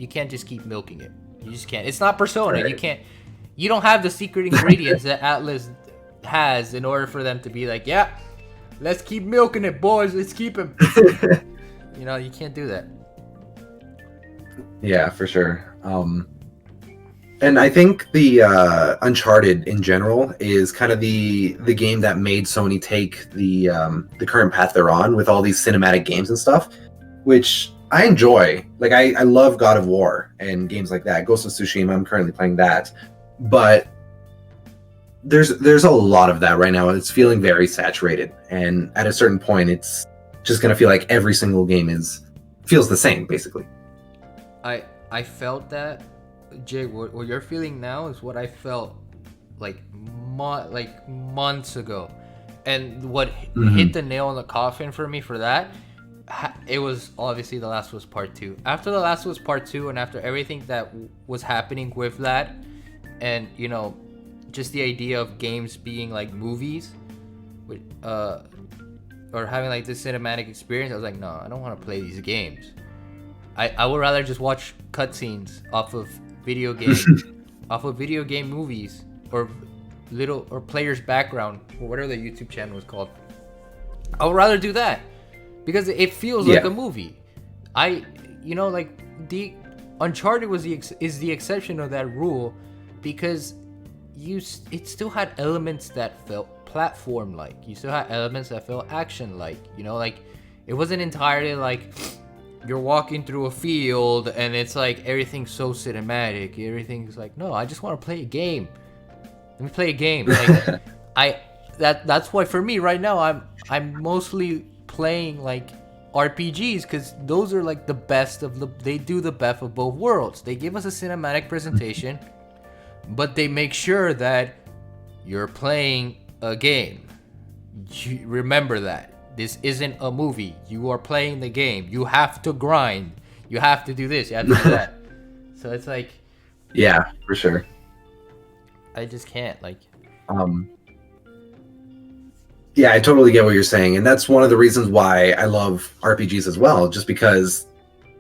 A: can't just keep milking it. You just can't. It's not Persona. Right. You don't have the secret ingredients that Atlas has in order for them to be like, yeah, let's keep milking it, boys. Let's keep him. You can't do that.
B: Yeah, for sure. And I think the Uncharted in general is kind of the game that made Sony take the current path they're on with all these cinematic games and stuff, which I enjoy. Like I love God of War and games like that. Ghost of Tsushima, I'm currently playing that, but there's a lot of that right now. It's feeling very saturated, and at a certain point, it's just gonna feel like every single game feels the same, basically.
A: I felt that. Jay, what you're feeling now is what I felt like months ago, and what hit the nail on the coffin for me for that, it was obviously The Last of Us Part 2. After The Last of Us Part 2, and after everything that was happening with that, and just the idea of games being like movies, or having like this cinematic experience, I was like, no, I don't want to play these games. I would rather just watch cutscenes off of video game movies, or player's background, or whatever the YouTube channel was called. I would rather do that because it feels like a movie. The Uncharted is the exception of that rule, because it still had elements that felt platform like. You still had elements that felt action like. It wasn't entirely like you're walking through a field and it's like everything's so cinematic. Everything's like, no, I just want to play a game. Let me play a game. That's why for me right now I'm mostly playing like RPGs, because those are like the best they do the best of both worlds. They give us a cinematic presentation, but they make sure that you're playing a game. You remember that. This isn't a movie. You are playing the game. You have to grind. You have to do this. You have to do that. So it's like...
B: Yeah, for sure.
A: I just can't,
B: Yeah, I totally get what you're saying. And that's one of the reasons why I love RPGs as well. Just because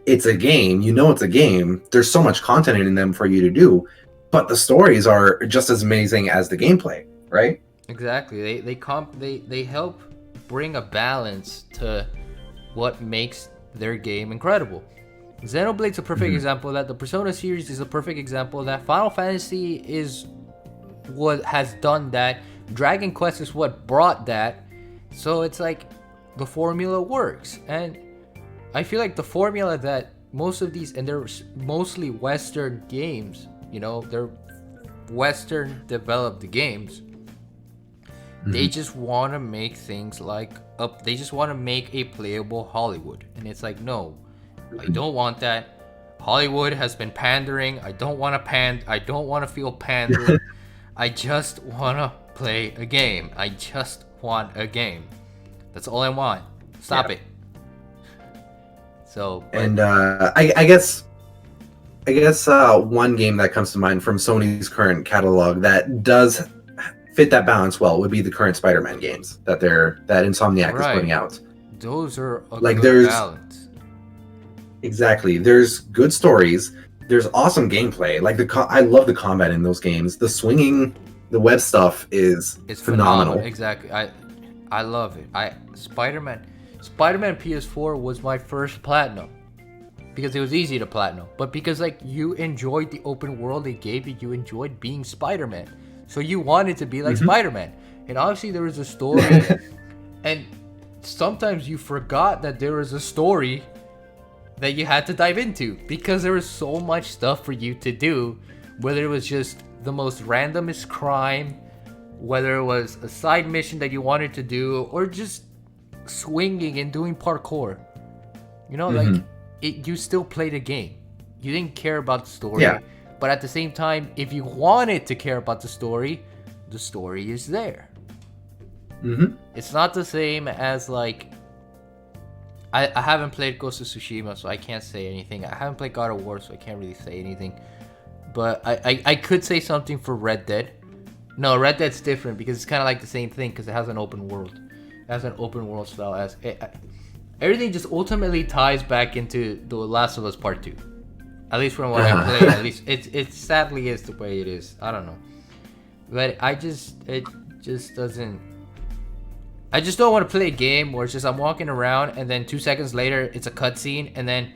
B: it's a game. It's a game. There's so much content in them for you to do. But the stories are just as amazing as the gameplay, right?
A: Exactly. They help bring a balance to what makes their game incredible. Xenoblade's a perfect example of that. The Persona series is a perfect example of that. Final Fantasy is what has done that. Dragon Quest is what brought that. So it's like the formula works. And I feel like the formula that most of these, and they're mostly Western games, they're Western developed games. They just want to make things they just want to make a playable Hollywood. And it's like, no, I don't want that. Hollywood has been pandering. I don't want to feel pandered. I just want to play a game. I just want a game. That's all I want. Stop it. So,
B: and I guess one game that comes to mind from Sony's current catalog that does fit that balance well would be the current Spider-Man games that Insomniac is putting out.
A: Those are
B: there's
A: balance.
B: Exactly. There's good stories. There's awesome gameplay. I love the combat in those games. The swinging, the web stuff it's phenomenal.
A: Exactly. I love it. Spider-Man PS4 was my first platinum because it was easy to platinum, but because you enjoyed the open world they gave you, you enjoyed being Spider-Man. So you wanted to be like Spider-Man. And obviously there was a story. And sometimes you forgot that there was a story that you had to dive into, because there was so much stuff for you to do. Whether it was just the most randomest crime, whether it was a side mission that you wanted to do, or just swinging and doing parkour. You still played a game. You didn't care about the story. Yeah. But at the same time, if you wanted to care about the story is there. It's not the same as I haven't played Ghost of Tsushima, so I can't say anything. I haven't played God of War, so I can't really say anything. But I could say something for Red Dead. No, Red Dead's different because it's kind of like the same thing because it has an open world. It has an open world style. Everything just ultimately ties back into The Last of Us Part 2. At least from what I play, at least it sadly is the way it is. I don't know, but it just doesn't. I just don't want to play a game where it's just I'm walking around and then 2 seconds later it's a cutscene and then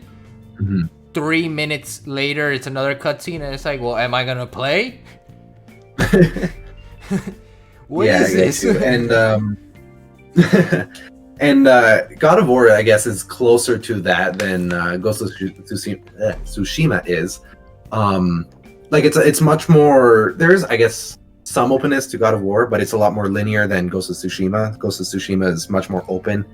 A: 3 minutes later it's another cutscene and it's like, well, am I gonna play? What is this?
B: And God of War, I guess, is closer to that than Ghost of Tsushima is. Like it's much more. There's, I guess, some openness to God of War, but it's a lot more linear than Ghost of Tsushima. Ghost of Tsushima is much more open.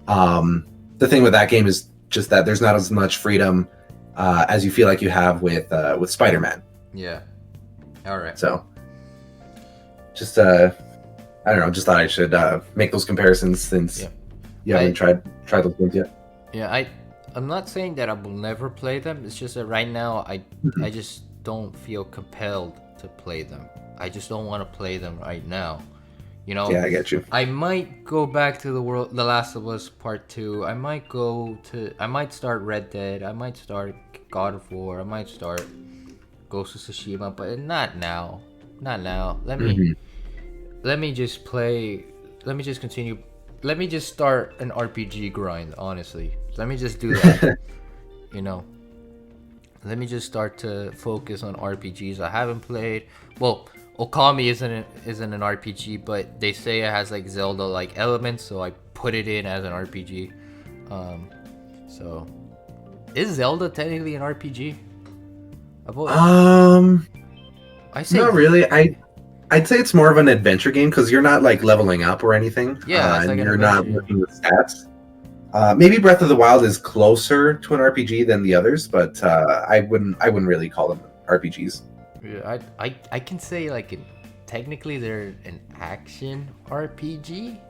B: The thing with that game is just that there's not as much freedom as you feel like you have with Spider-Man.
A: Yeah. All right.
B: So, just I don't know. Just thought I should make those comparisons since you haven't tried those games yet.
A: Yeah, I'm not saying that I will never play them. It's just that right now I just don't feel compelled to play them. I just don't want to play them right now. You know.
B: Yeah, I get you.
A: I might go back to The Last of Us Part 2. I might start Red Dead. I might start God of War. I might start Ghost of Tsushima, but not now. Not now. Let me just play. Let me just continue. Let me just start an RPG grind, honestly. Let me just do that. You know. Let me just start to focus on RPGs I haven't played. Well, Okami isn't an RPG, but they say it has like Zelda-like elements, so I put it in as an RPG. So is Zelda technically an RPG? I say
B: not really. I'd say it's more of an adventure game because you're not like leveling up or anything.
A: Yeah,
B: and you're not working with stats. Maybe Breath of the Wild is closer to an RPG than the others, but I wouldn't really call them RPGs.
A: Yeah, I can say like technically they're an action RPG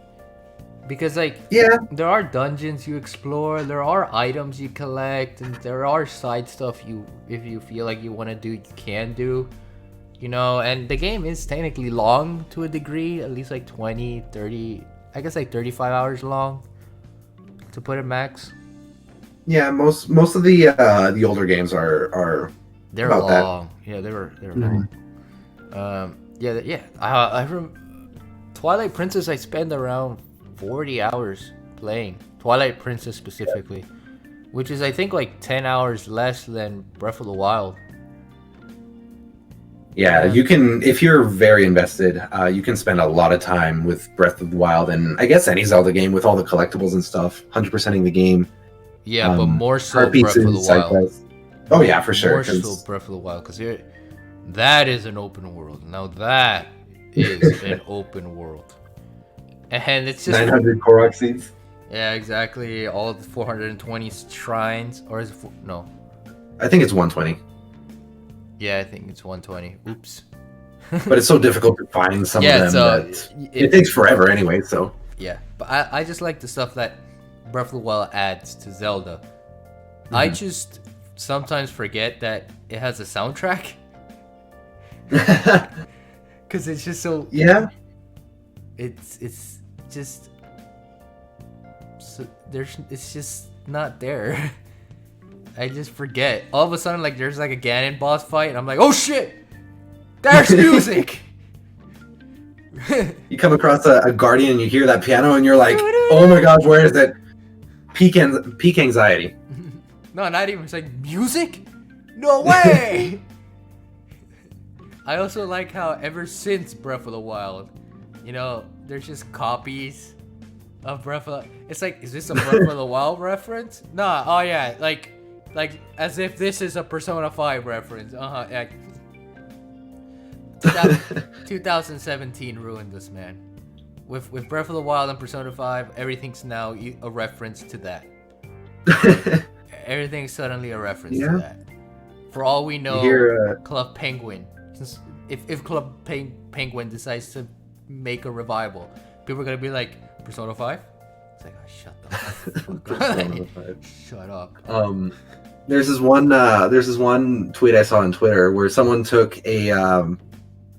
A: because like there are dungeons you explore, there are items you collect, and there are side stuff if you feel like you want to do, you can do. You know, and the game is technically long to a degree, at least like 20, 30, I guess like 35 hours long, to put it max.
B: Yeah, most of the older games are
A: they're
B: about
A: long.
B: that.
A: Yeah, they were long. I remember Twilight Princess. I spent around 40 hours playing Twilight Princess specifically, which is I think like 10 hours less than Breath of the Wild.
B: Yeah, you can, if you're very invested, you can spend a lot of time with Breath of the Wild, and I guess any Zelda game with all the collectibles and stuff, 100%ing the game.
A: Yeah, but more so Breath of the Wild.
B: Oh yeah, for sure.
A: More so Breath of the Wild, because that is an open world. Now that is an open world, and it's just
B: 900 Korok seeds.
A: Yeah, exactly. All the 420 shrines, or is it no?
B: I think it's 120.
A: Yeah, I think it's 120. Oops.
B: But it's so difficult to find some of them that it takes forever anyway, so.
A: Yeah, but I just like the stuff that Breath of the Wild adds to Zelda. I just sometimes forget that it has a soundtrack. Because it's just so...
B: Yeah.
A: It's just... So it's just not there. I just forget. All of a sudden, like, there's like a Ganon boss fight, and I'm like, oh shit! There's music!
B: You come across a guardian, and you hear that piano, and you're like, oh my gosh, where is it? Peak anxiety.
A: No, not even. It's like, music? No way! I also like how ever since Breath of the Wild, you know, there's just copies of Breath of the... It's like, is this a Breath of the Wild reference? Nah, oh yeah, like as if this is a Persona 5 reference. Yeah. 2017 ruined this, man. With Breath of the Wild and Persona 5, everything's now a reference to that. Everything's suddenly a reference to that. For all we know, Club Penguin. If Club Penguin decides to make a revival, people are gonna be like, Persona 5? It's like, oh, shut the fuck up. Shut up.
B: There's this one tweet I saw on Twitter where someone took or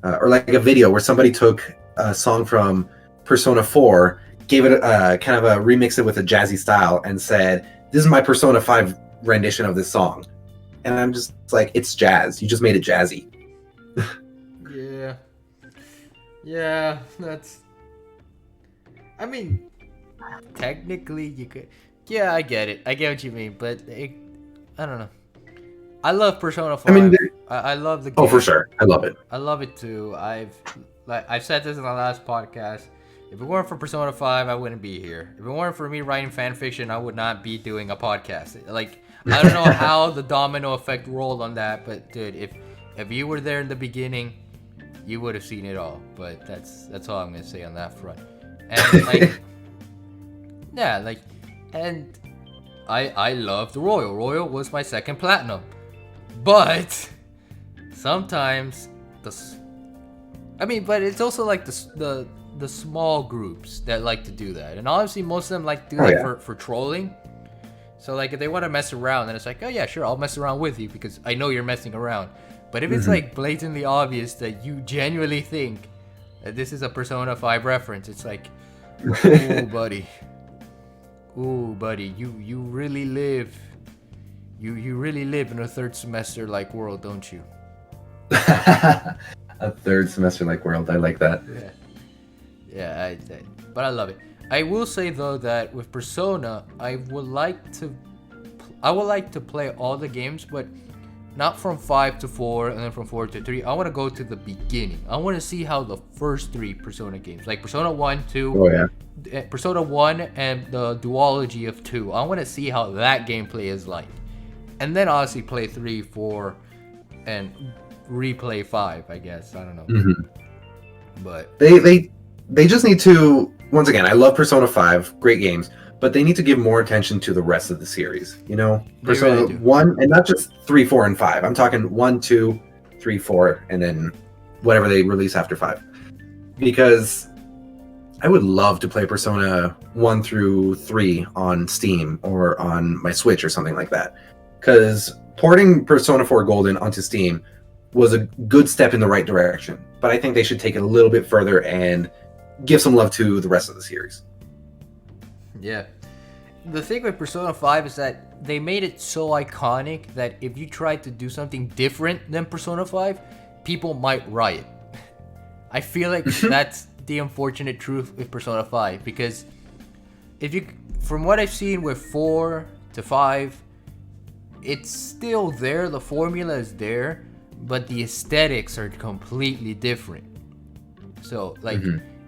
B: a video where somebody took a song from Persona 4, gave it kind of a remix it with a jazzy style, and said, "This is my Persona 5 rendition of this song." and I'm just like, it's jazz. You just made it jazzy.
A: Yeah, that's. I mean, technically you could. Yeah, I get it. I get what you mean, but I don't know. I love Persona 5.
B: I mean,
A: I love the game.
B: oh, for sure, I love it.
A: I love it too. I've said this in the last podcast. If it weren't for Persona 5, I wouldn't be here. If it weren't for me writing fan fiction, I would not be doing a podcast. Like, I don't know how the domino effect rolled on that, but dude, if you were there in the beginning, you would have seen it all. But that's all I'm gonna say on that front. And like, yeah, like, and I loved Royal. Royal was my second platinum, but sometimes but it's also like the small groups that like to do that, and obviously most of them like to do that for trolling. So like if they want to mess around, then it's like, oh yeah, sure, I'll mess around with you because I know you're messing around. But if it's like blatantly obvious that you genuinely think that this is a Persona 5 reference, it's like, ooh buddy, you really live in a third semester like world, don't you?
B: A third semester like world. I like that.
A: Yeah, but I love it. I will say though that with Persona, I would like to play all the games, but not from 5 to 4 and then from 4 to 3. I want to go to the beginning. I want to see how the first 3 Persona games, like Persona 1, 2, Persona 1 and the duology of 2. I want to see how that gameplay is like. And then obviously play 3, 4 and replay 5, I guess. I don't know. But
B: they just need to, once again, I love Persona 5, great games, but they need to give more attention to the rest of the series, you know? Persona
A: really
B: 1, and not just 3, 4, and 5. I'm talking 1, 2, 3, 4, and then whatever they release after 5. Because I would love to play Persona 1 through 3 on Steam or on my Switch or something like that. Because porting Persona 4 Golden onto Steam was a good step in the right direction. But I think they should take it a little bit further and give some love to the rest of the series.
A: Yeah. The thing with Persona 5 is that they made it so iconic that if you tried to do something different than Persona 5, people might riot. I feel like that's the unfortunate truth with Persona 5, because from what I've seen with 4 to 5, it's still there, the formula is there, but the aesthetics are completely different. So like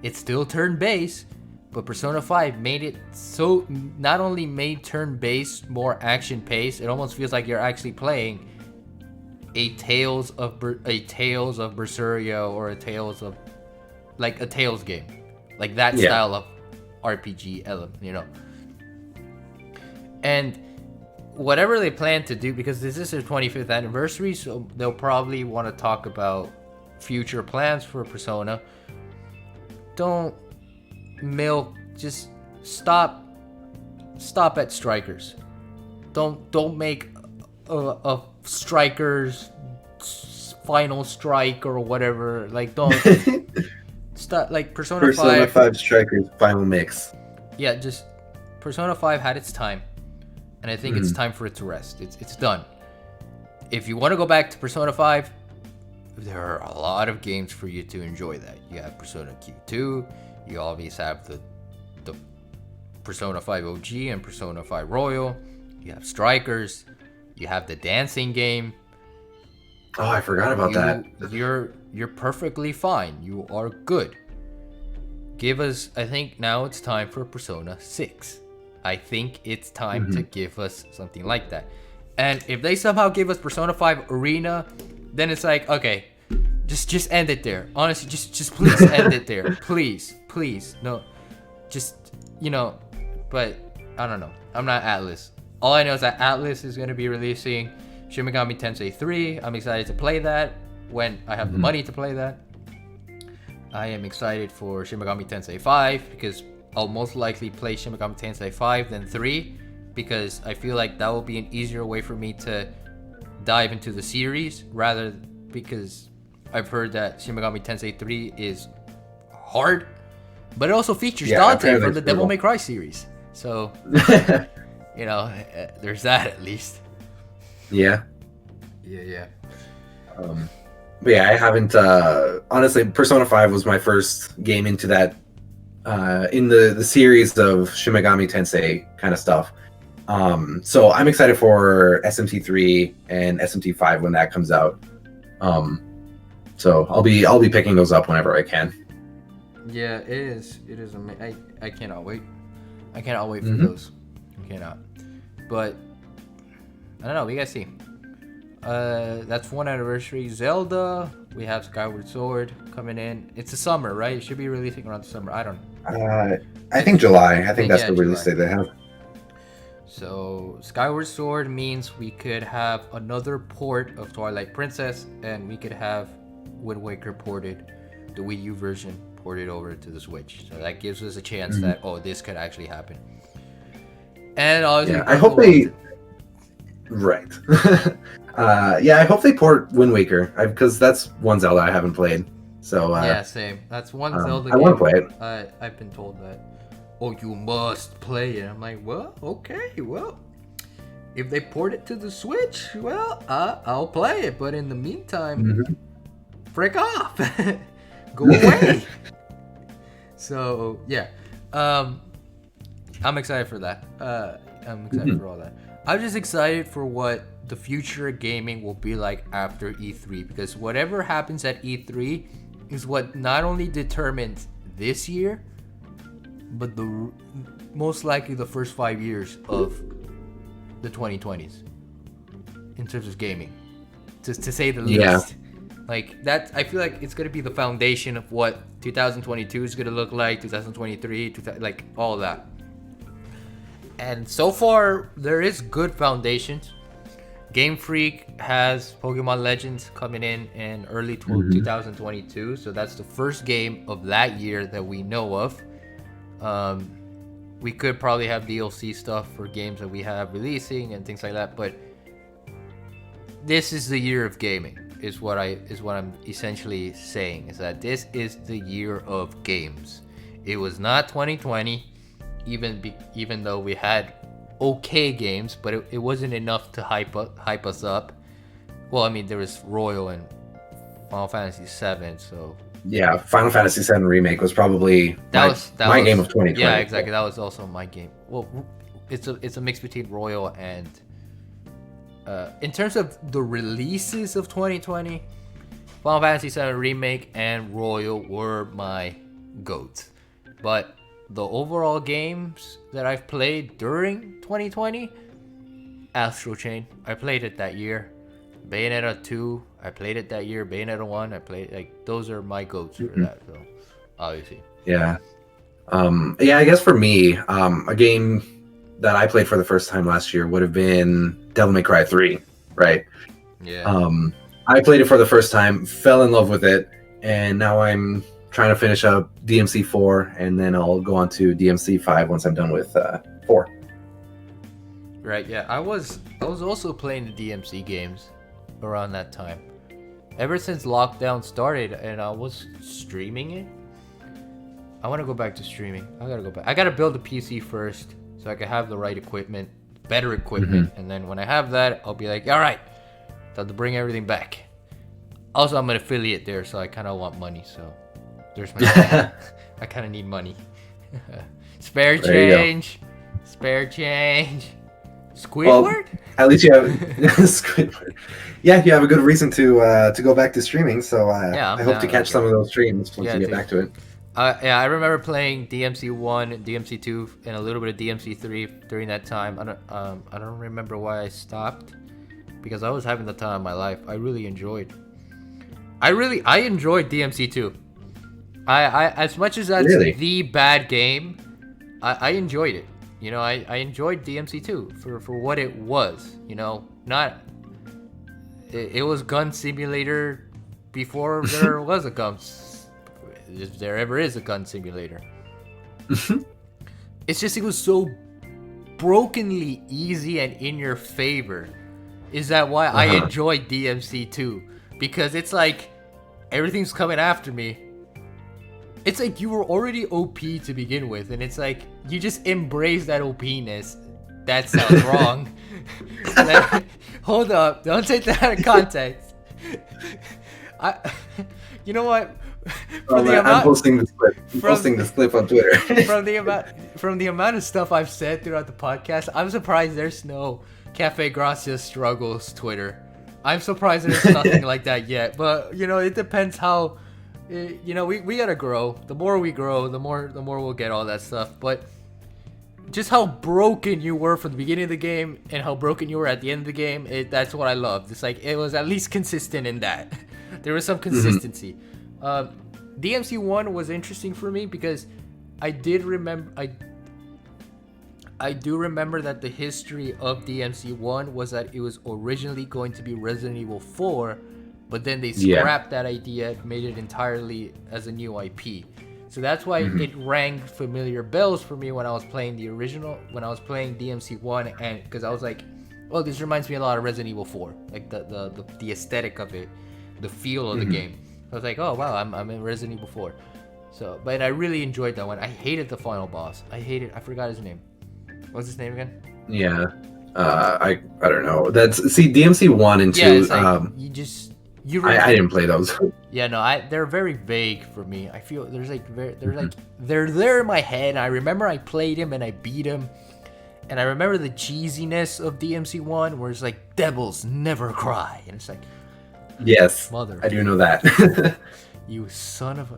A: it's still turn-based, but Persona 5 made it so, not only made turn-based more action-paced, it almost feels like you're actually playing a Tales of Berseria or a Tales game, like that style of RPG element, you know. And whatever they plan to do, because this is their 25th anniversary, so they'll probably want to talk about future plans for Persona. Don't just stop at Strikers. Don't make a Strikers final strike or whatever. Like, don't stop. Like Persona
B: 5 Strikers final mix.
A: Yeah, just Persona 5 had its time, and I think it's time for it to rest. It's done. If you want to go back to Persona 5, there are a lot of games for you to enjoy that. You have Persona Q2, you always have the Persona 5 OG and Persona 5 Royal, you have Strikers, you have the dancing game.
B: Oh, I forgot about that.
A: You're perfectly fine. You are good. I think now it's time for Persona 6. I think it's time to give us something like that. And if they somehow give us Persona 5 Arena, then it's like, okay, just end it there. Honestly, just please end it there. Please. No, just, but I don't know. I'm not Atlas. All I know is that Atlas is going to be releasing Shin Megami Tensei 3. I'm excited to play that when I have the money to play that. I am excited for Shin Megami Tensei 5 because I'll most likely play Shin Megami Tensei 5 than 3, because I feel like that will be an easier way for me to dive into the series, because I've heard that Shin Megami Tensei 3 is hard, but it also features Dante from the Devil May Cry series. So, there's that at least.
B: Yeah.
A: Yeah.
B: But yeah, I haven't. Honestly, Persona 5 was my first game into that in the series of Shin Megami Tensei kind of stuff. So I'm excited for SMT3 and SMT5 when that comes out. So I'll be picking those up whenever I can.
A: Yeah, it is. It is amazing. I cannot wait. I cannot wait for those. I cannot. But I don't know. We gotta see. That's one anniversary. Zelda. We have Skyward Sword coming in. It's the summer, right? It should be releasing around the summer. I don't know.
B: I think July. I think that's the release date they have.
A: So Skyward Sword means we could have another port of Twilight Princess, and we could have Wind Waker ported, the Wii U version ported over to the Switch. So that gives us a chance that this could actually happen. And obviously,
B: I hope they. Right. I hope they port Wind Waker because that's one Zelda I haven't played. So
A: yeah, same. That's one Zelda
B: I want to play
A: it. I've been told that. Oh, you must play it. I'm like, well, okay, well, if they port it to the Switch, well, I'll play it. But in the meantime, frick off, go away. So yeah, I'm excited for that. I'm excited for all that. I'm just excited for what the future of gaming will be like after E3, because whatever happens at E3 is what not only determines this year, but most likely the first 5 years of the 2020s in terms of gaming, to say the least. Like that, I feel like it's gonna be the foundation of what 2022 is gonna look like, 2023, like all that. And so far, there is good foundations. Game Freak has Pokemon Legends coming in early 2022, so that's the first game of that year that we know of. We could probably have DLC stuff for games that we have releasing and things like that, but this is the year of gaming. Is what I'm essentially saying, is that this is the year of games. It was not 2020, even though we had okay games, but it wasn't enough to hype us up. Well, I mean, there was Royal and Final Fantasy VII, so
B: yeah, Final Fantasy VII Remake was probably my game of 2020.
A: Yeah, exactly. That was also my game. Well, it's a mix between Royal and in terms of the releases of 2020, Final Fantasy VII Remake and Royal were my GOATs. But the overall games that I've played during 2020, Astral Chain, I played it that year. Bayonetta 2, I played it that year. Bayonetta 1, I played, like, those are my GOATs for that, so obviously.
B: Yeah. I guess for me, a game that I played for the first time last year would have been Devil May Cry 3, right?
A: Yeah.
B: I played it for the first time, fell in love with it, and now I'm trying to finish up DMC 4, and then I'll go on to DMC 5 once I'm done with 4.
A: Right, yeah. I was also playing the DMC games around that time. Ever since lockdown started and I was streaming it. I want to go back to streaming. I gotta go back. I gotta build a PC first so I can have the right equipment, better equipment, and then when I have that, I'll be like, all right, time to bring everything back. Also, I'm an affiliate there, so I kind of want money. So there's my. I kind of need money. Spare change. Squidward.
B: Well, at least you have Squidward. Yeah, you have a good reason to go back to streaming. So I hope to catch some of those streams once you get back to it.
A: I remember playing DMC 1, DMC 2, and a little bit of DMC 3 during that time. I don't remember why I stopped, because I was having the time of my life. I really enjoyed. I enjoyed DMC 2. I as much as that's the bad game, I enjoyed it. You know, I enjoyed DMC 2 for what it was. You know, it was gun simulator before there was a gun. If there ever is a gun simulator. It's just, it was so brokenly easy and in your favor. Is that why I enjoyed DMC 2? Because it's like everything's coming after me. It's like you were already OP to begin with, and it's like you just embrace that OPness that sounds wrong. Hold up, don't take that out of context. You know what?
B: I'm posting this clip. Posting this clip on Twitter.
A: from the amount of stuff I've said throughout the podcast, I'm surprised there's no Cafe Gracia struggles Twitter. I'm surprised there's nothing like that yet. But it depends how. We gotta grow. The more we grow, the more we'll get all that stuff. But just how broken you were from the beginning of the game and how broken you were at the end of the game, that's what I loved. It's like it was at least consistent in that. There was some consistency. DMC 1 was interesting for me because I do remember that the history of DMC 1 was that it was originally going to be Resident Evil 4, but then they scrapped that idea, made it entirely as a new IP. So that's why it rang familiar bells for me when I was playing DMC 1, and because I was like, oh, this reminds me a lot of Resident Evil 4, like the aesthetic of it, the feel of the game. I was like, oh wow, I'm in Resident Evil 4. So, but I really enjoyed that one. I hated the final boss. I forgot his name. What's his name again?
B: Yeah, I don't know. DMC 1 and 2.
A: Yeah, it's like,
B: I didn't play those.
A: Yeah, no, they're very vague for me. I feel they're there in my head. I remember I played him and I beat him, and I remember the cheesiness of DMC 1, where it's like devils never cry, and it's like,
B: yes,
A: mother,
B: I do know that.
A: You son of a.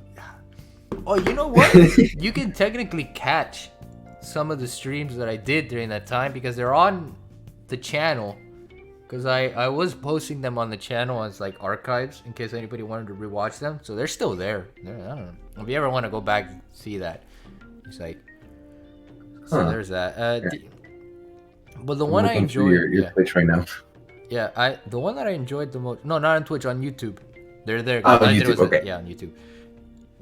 A: Oh, you know what? You can technically catch some of the streams that I did during that time because they're on the channel. Because I was posting them on the channel as like archives in case anybody wanted to rewatch them. So they're still there. I don't know. If you ever want to go back and see that, it's like. So there's that. But the one I enjoyed.
B: Your Twitch right now.
A: Yeah, the one that I enjoyed the most. No, not on Twitch, on YouTube. They're there.
B: Oh, on YouTube. Okay.
A: Yeah, on YouTube.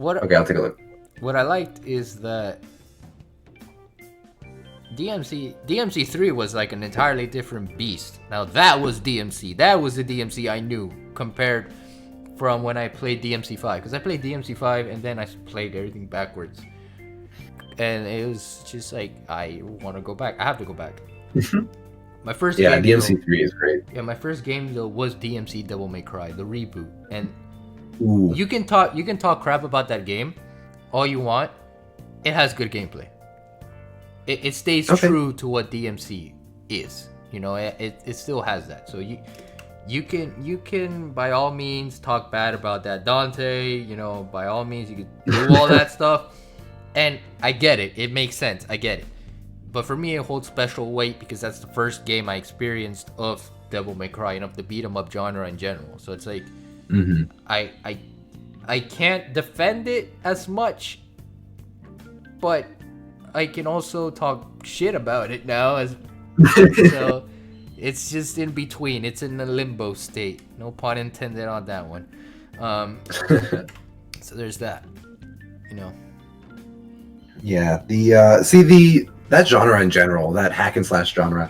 B: Okay, I'll take a look.
A: What I liked is that DMC 3 was like an entirely different beast. Now that was DMC. That was the DMC I knew compared from when I played DMC 5. Because I played DMC 5 and then I played everything backwards. And it was just like, I want to go back. I have to go back. My first game,
B: DMC 3 is great.
A: Yeah, my first game though was DMC Devil May Cry, the reboot. And
B: ooh,
A: you can talk crap about that game all you want. It has good gameplay. It stays true to what DMC is. It still has that. So you can by all means talk bad about that Dante. By all means you can do all that stuff. And I get it. It makes sense. I get it. But for me, it holds special weight because that's the first game I experienced of Devil May Cry and of the beat 'em up genre in general. So it's like I can't defend it as much, but I can also talk shit about it now. So it's just in between. It's in a limbo state. No pun intended on that one. So there's that.
B: Yeah, that genre in general, that hack and slash genre,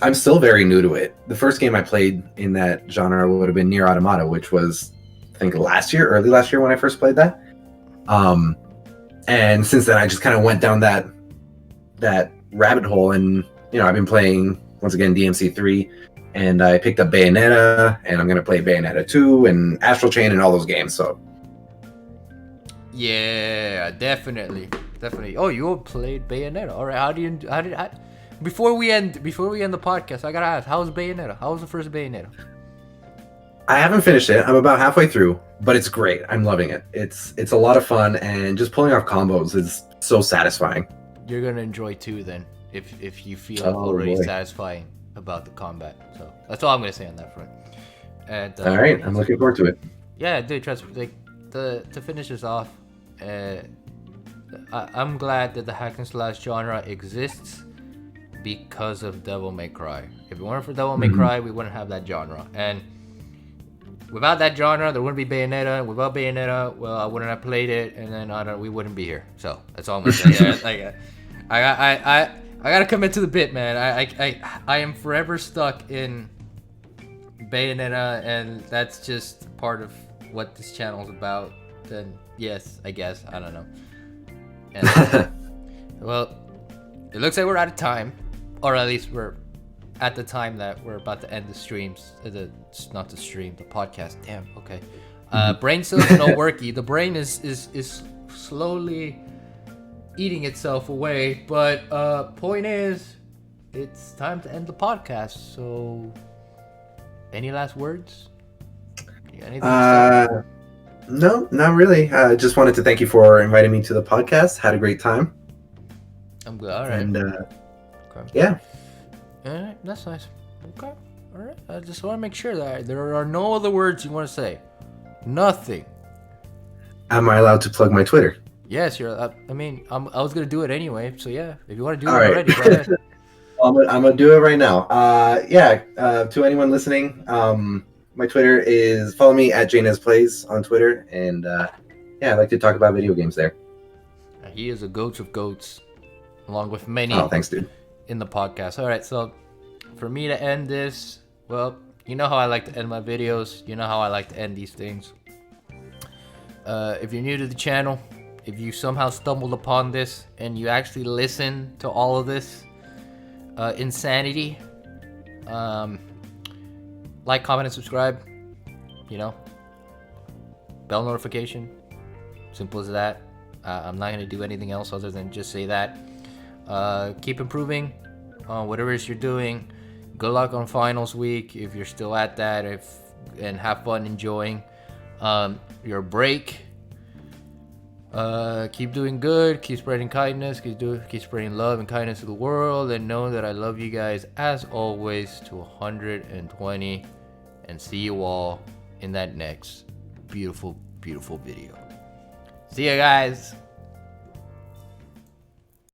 B: I'm still very new to it. The first game I played in that genre would have been Nier Automata, which was, I think, early last year when I first played that. And since then, I just kind of went down that rabbit hole, and I've been playing once again DMC 3, and I picked up Bayonetta, and I'm gonna play Bayonetta 2 and Astral Chain and all those games. So
A: yeah, definitely. Oh, you played Bayonetta. All right, before we end the podcast, I gotta ask, how was Bayonetta? How was the first Bayonetta?
B: I haven't finished it. I'm about halfway through, but it's great. I'm loving it. It's a lot of fun, and just pulling off combos is so satisfying.
A: You're gonna enjoy 2 then, if you feel already satisfying about the combat. So that's all I'm gonna say on that front. And
B: all right, I'm looking forward to it.
A: Yeah, dude, trust me. Like to finish this off, I'm glad that the hack and slash genre exists because of Devil May Cry. If it weren't for Devil May Cry, we wouldn't have that genre. And without that genre, there wouldn't be Bayonetta. Without Bayonetta, well, I wouldn't have played it, and then we wouldn't be here. So that's all I'm gonna say. I gotta commit to the bit, man. I am forever stuck in Bayonetta, and that's just part of what this channel is about. Then yes, I guess, I don't know. And, well, it looks like we're out of time. or at least we're at the time that we're about to end the streams. Not the stream, the podcast. Damn. Okay. Brain cells no worky. The brain is slowly eating itself away. But point is, it's time to end the podcast. So, any last words? Anything to say?
B: No, not really. Just wanted to thank you for inviting me to the podcast. Had a great time.
A: I'm good. All right.
B: And
A: okay.
B: Yeah.
A: All right, that's nice. Okay. All right. I just want to make sure that there are no other words you want to say. Nothing.
B: Am I allowed to plug my Twitter?
A: Yes, you're. I mean, I was gonna do it anyway. So yeah, if you want to do
B: All
A: it
B: right.
A: already, go ahead.
B: I'm gonna do it right now. To anyone listening, my Twitter is, follow me at JaynezPlays on Twitter, and I like to talk about video games there.
A: He is a goat of goats, along with many.
B: Oh, thanks, dude.
A: In the podcast. All right, so for me to end this, well, you know how I like to end my videos. You know how I like to end these things. If you're new to the channel, if you somehow stumbled upon this and you actually listen to all of this insanity, like, comment, and subscribe. You know, bell notification. Simple as that. I'm not gonna do anything else other than just say that. Keep improving on whatever it is you're doing. Good luck on finals week if you're still at that. And have fun enjoying your break. Keep doing good. Keep spreading kindness. Keep spreading love and kindness to the world. And know that I love you guys as always to 120. And see you all in that next beautiful, beautiful video. See you guys.